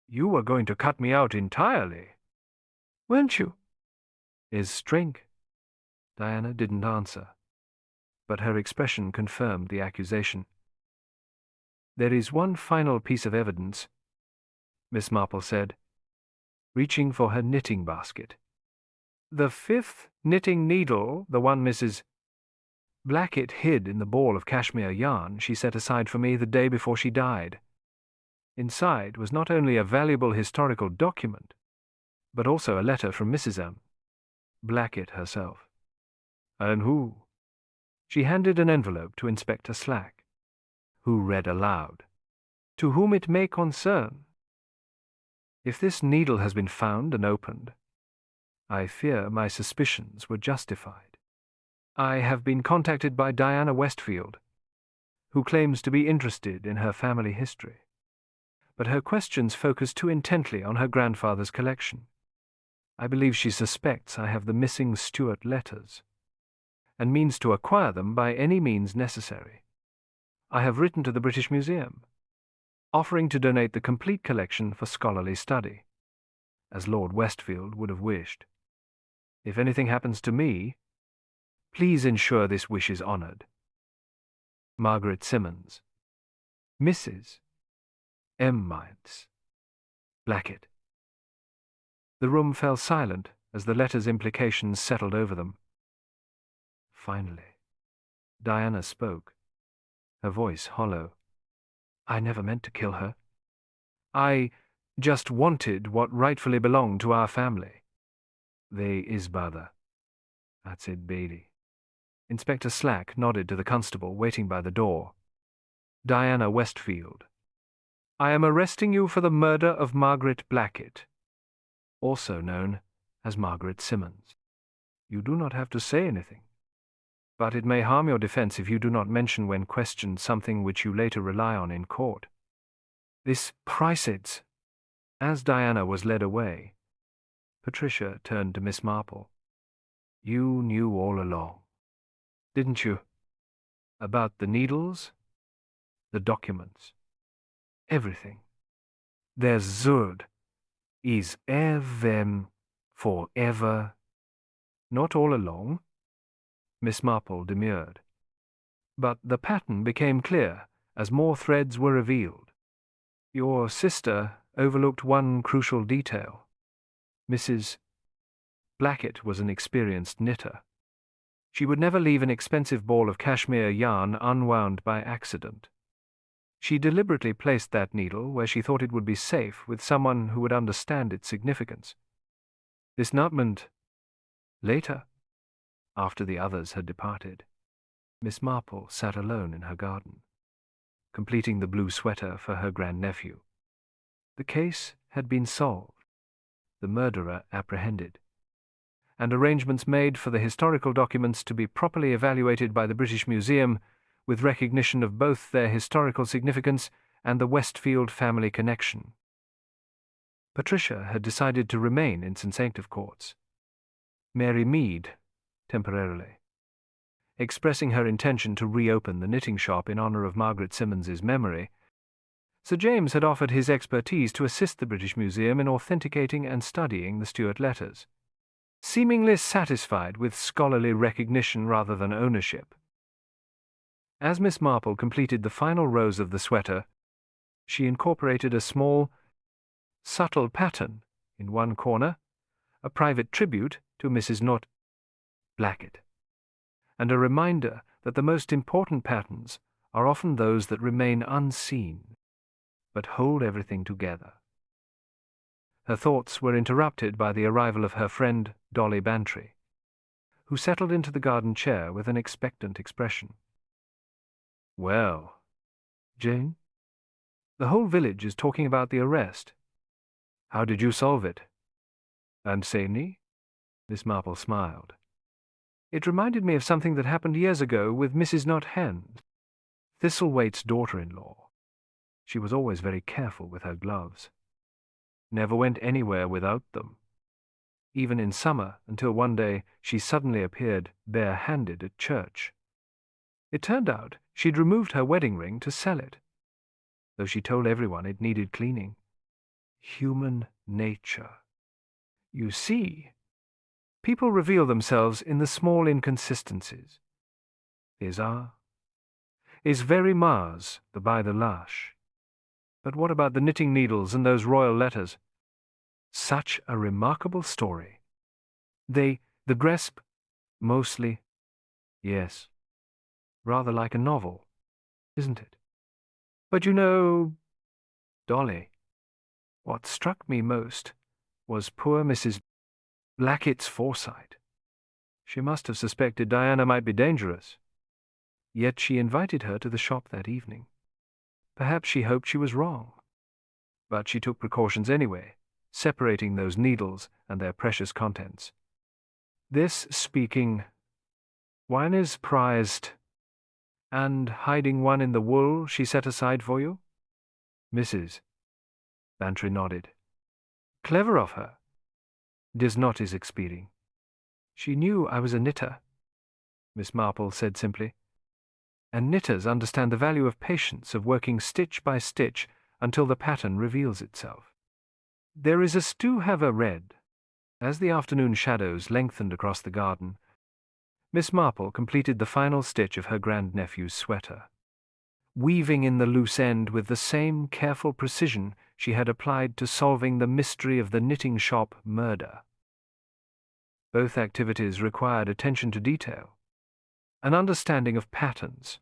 [SPEAKER 1] You were going to cut me out entirely, weren't you? Is Strink? Diana didn't answer, but her expression confirmed the accusation. There is one final piece of evidence, Miss Marple said, reaching for her knitting basket. The fifth knitting needle, the one Mrs. Blackett hid in the ball of cashmere yarn she set aside for me the day before she died. Inside was not only a valuable historical document, but also a letter from Mrs. Blackett herself. And who? She handed an envelope to Inspector Slack, who read aloud, To whom it may concern. If this needle has been found and opened, I fear my suspicions were justified. I have been contacted by Diana Westfield, who claims to be interested in her family history, but her questions focus too intently on her grandfather's collection. I believe she suspects I have the missing Stuart letters, and means to acquire them by any means necessary. I have written to the British Museum, offering to donate the complete collection for scholarly study, as Lord Westfield would have wished. If anything happens to me, please ensure this wish is honoured. Margaret Simmons, Mrs. M. Blackett. The room fell silent as the letter's implications settled over them. Finally, Diana spoke, her voice hollow. I never meant to kill her. I just wanted what rightfully belonged to our family. They is bother. That's it, Bailey. Inspector Slack nodded to the constable waiting by the door. Diana Westfield. I am arresting you for the murder of Margaret Blackett, also known as Margaret Simmons. You do not have to say anything, but it may harm your defense if you do not mention when questioned something which you later rely on in court. This Pricedes. As Diana was led away, Patricia turned to Miss Marple. You knew all along, didn't you? About the needles, the documents, everything. Their Zurd is them forever. Not all along, Miss Marple demurred. But the pattern became clear as more threads were revealed. Your sister overlooked one crucial detail. Mrs. Blackett was an experienced knitter. She would never leave an expensive ball of cashmere yarn unwound by accident. She deliberately placed that needle where she thought it would be safe with someone who would understand its significance. This nutment, later, after the others had departed, Miss Marple sat alone in her garden, completing the blue sweater for her grandnephew. The case had been solved, the murderer apprehended, and arrangements made for the historical documents to be properly evaluated by the British Museum, with recognition of both their historical significance and the Westfield family connection. Patricia had decided to remain in St. Sanctive Courts. Mary Mead, temporarily. Expressing her intention to reopen the knitting shop in honour of Margaret Simmons's memory, Sir James had offered his expertise to assist the British Museum in authenticating and studying the Stuart letters, seemingly satisfied with scholarly recognition rather than ownership. As Miss Marple completed the final rows of the sweater, she incorporated a small, subtle pattern in one corner, a private tribute to Mrs. Not Blackett, and a reminder that the most important patterns are often those that remain unseen, but hold everything together. Her thoughts were interrupted by the arrival of her friend Dolly Bantry, who settled into the garden chair with an expectant expression. "Well, Jane, the whole village is talking about the arrest. How did you solve it?" "And sanely?" Miss Marple smiled. "It reminded me of something that happened years ago with Mrs. Not Hand, Thistlethwaite's daughter-in-law. She was always very careful with her gloves. Never went anywhere without them, even in summer, until one day she suddenly appeared bare-handed at church. It turned out she'd removed her wedding ring to sell it, though she told everyone it needed cleaning. Human nature. You see, people reveal themselves in the small inconsistencies. Is very Mars the by the lash. But what about the knitting needles and those royal letters? Such a remarkable story. The Gresp, mostly, yes, rather like a novel, isn't it? But you know, Dolly, what struck me most was poor Mrs. Blackett's foresight. She must have suspected Diana might be dangerous. Yet she invited her to the shop that evening. Perhaps she hoped she was wrong. But she took precautions anyway, separating those needles and their precious contents. This speaking, one is prized, and hiding one in the wool she set aside for you? Mrs. Bantry nodded. Clever of her. 'Tis not his experience. She knew I was a knitter, Miss Marple said simply. And knitters understand the value of patience, of working stitch by stitch until the pattern reveals itself. There is a stew have a read. As the afternoon shadows lengthened across the garden, Miss Marple completed the final stitch of her grandnephew's sweater, weaving in the loose end with the same careful precision she had applied to solving the mystery of the knitting shop murder. Both activities required attention to detail, an understanding of patterns,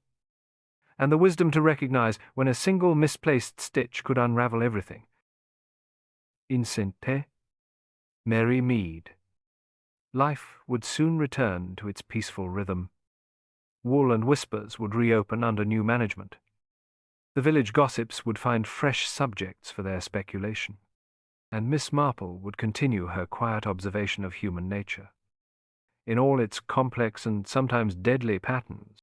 [SPEAKER 1] and the wisdom to recognize when a single misplaced stitch could unravel everything. In Sainte Mary Mead. Life would soon return to its peaceful rhythm. Wool and Whispers would reopen under new management. The village gossips would find fresh subjects for their speculation, and Miss Marple would continue her quiet observation of human nature, in all its complex and sometimes deadly patterns.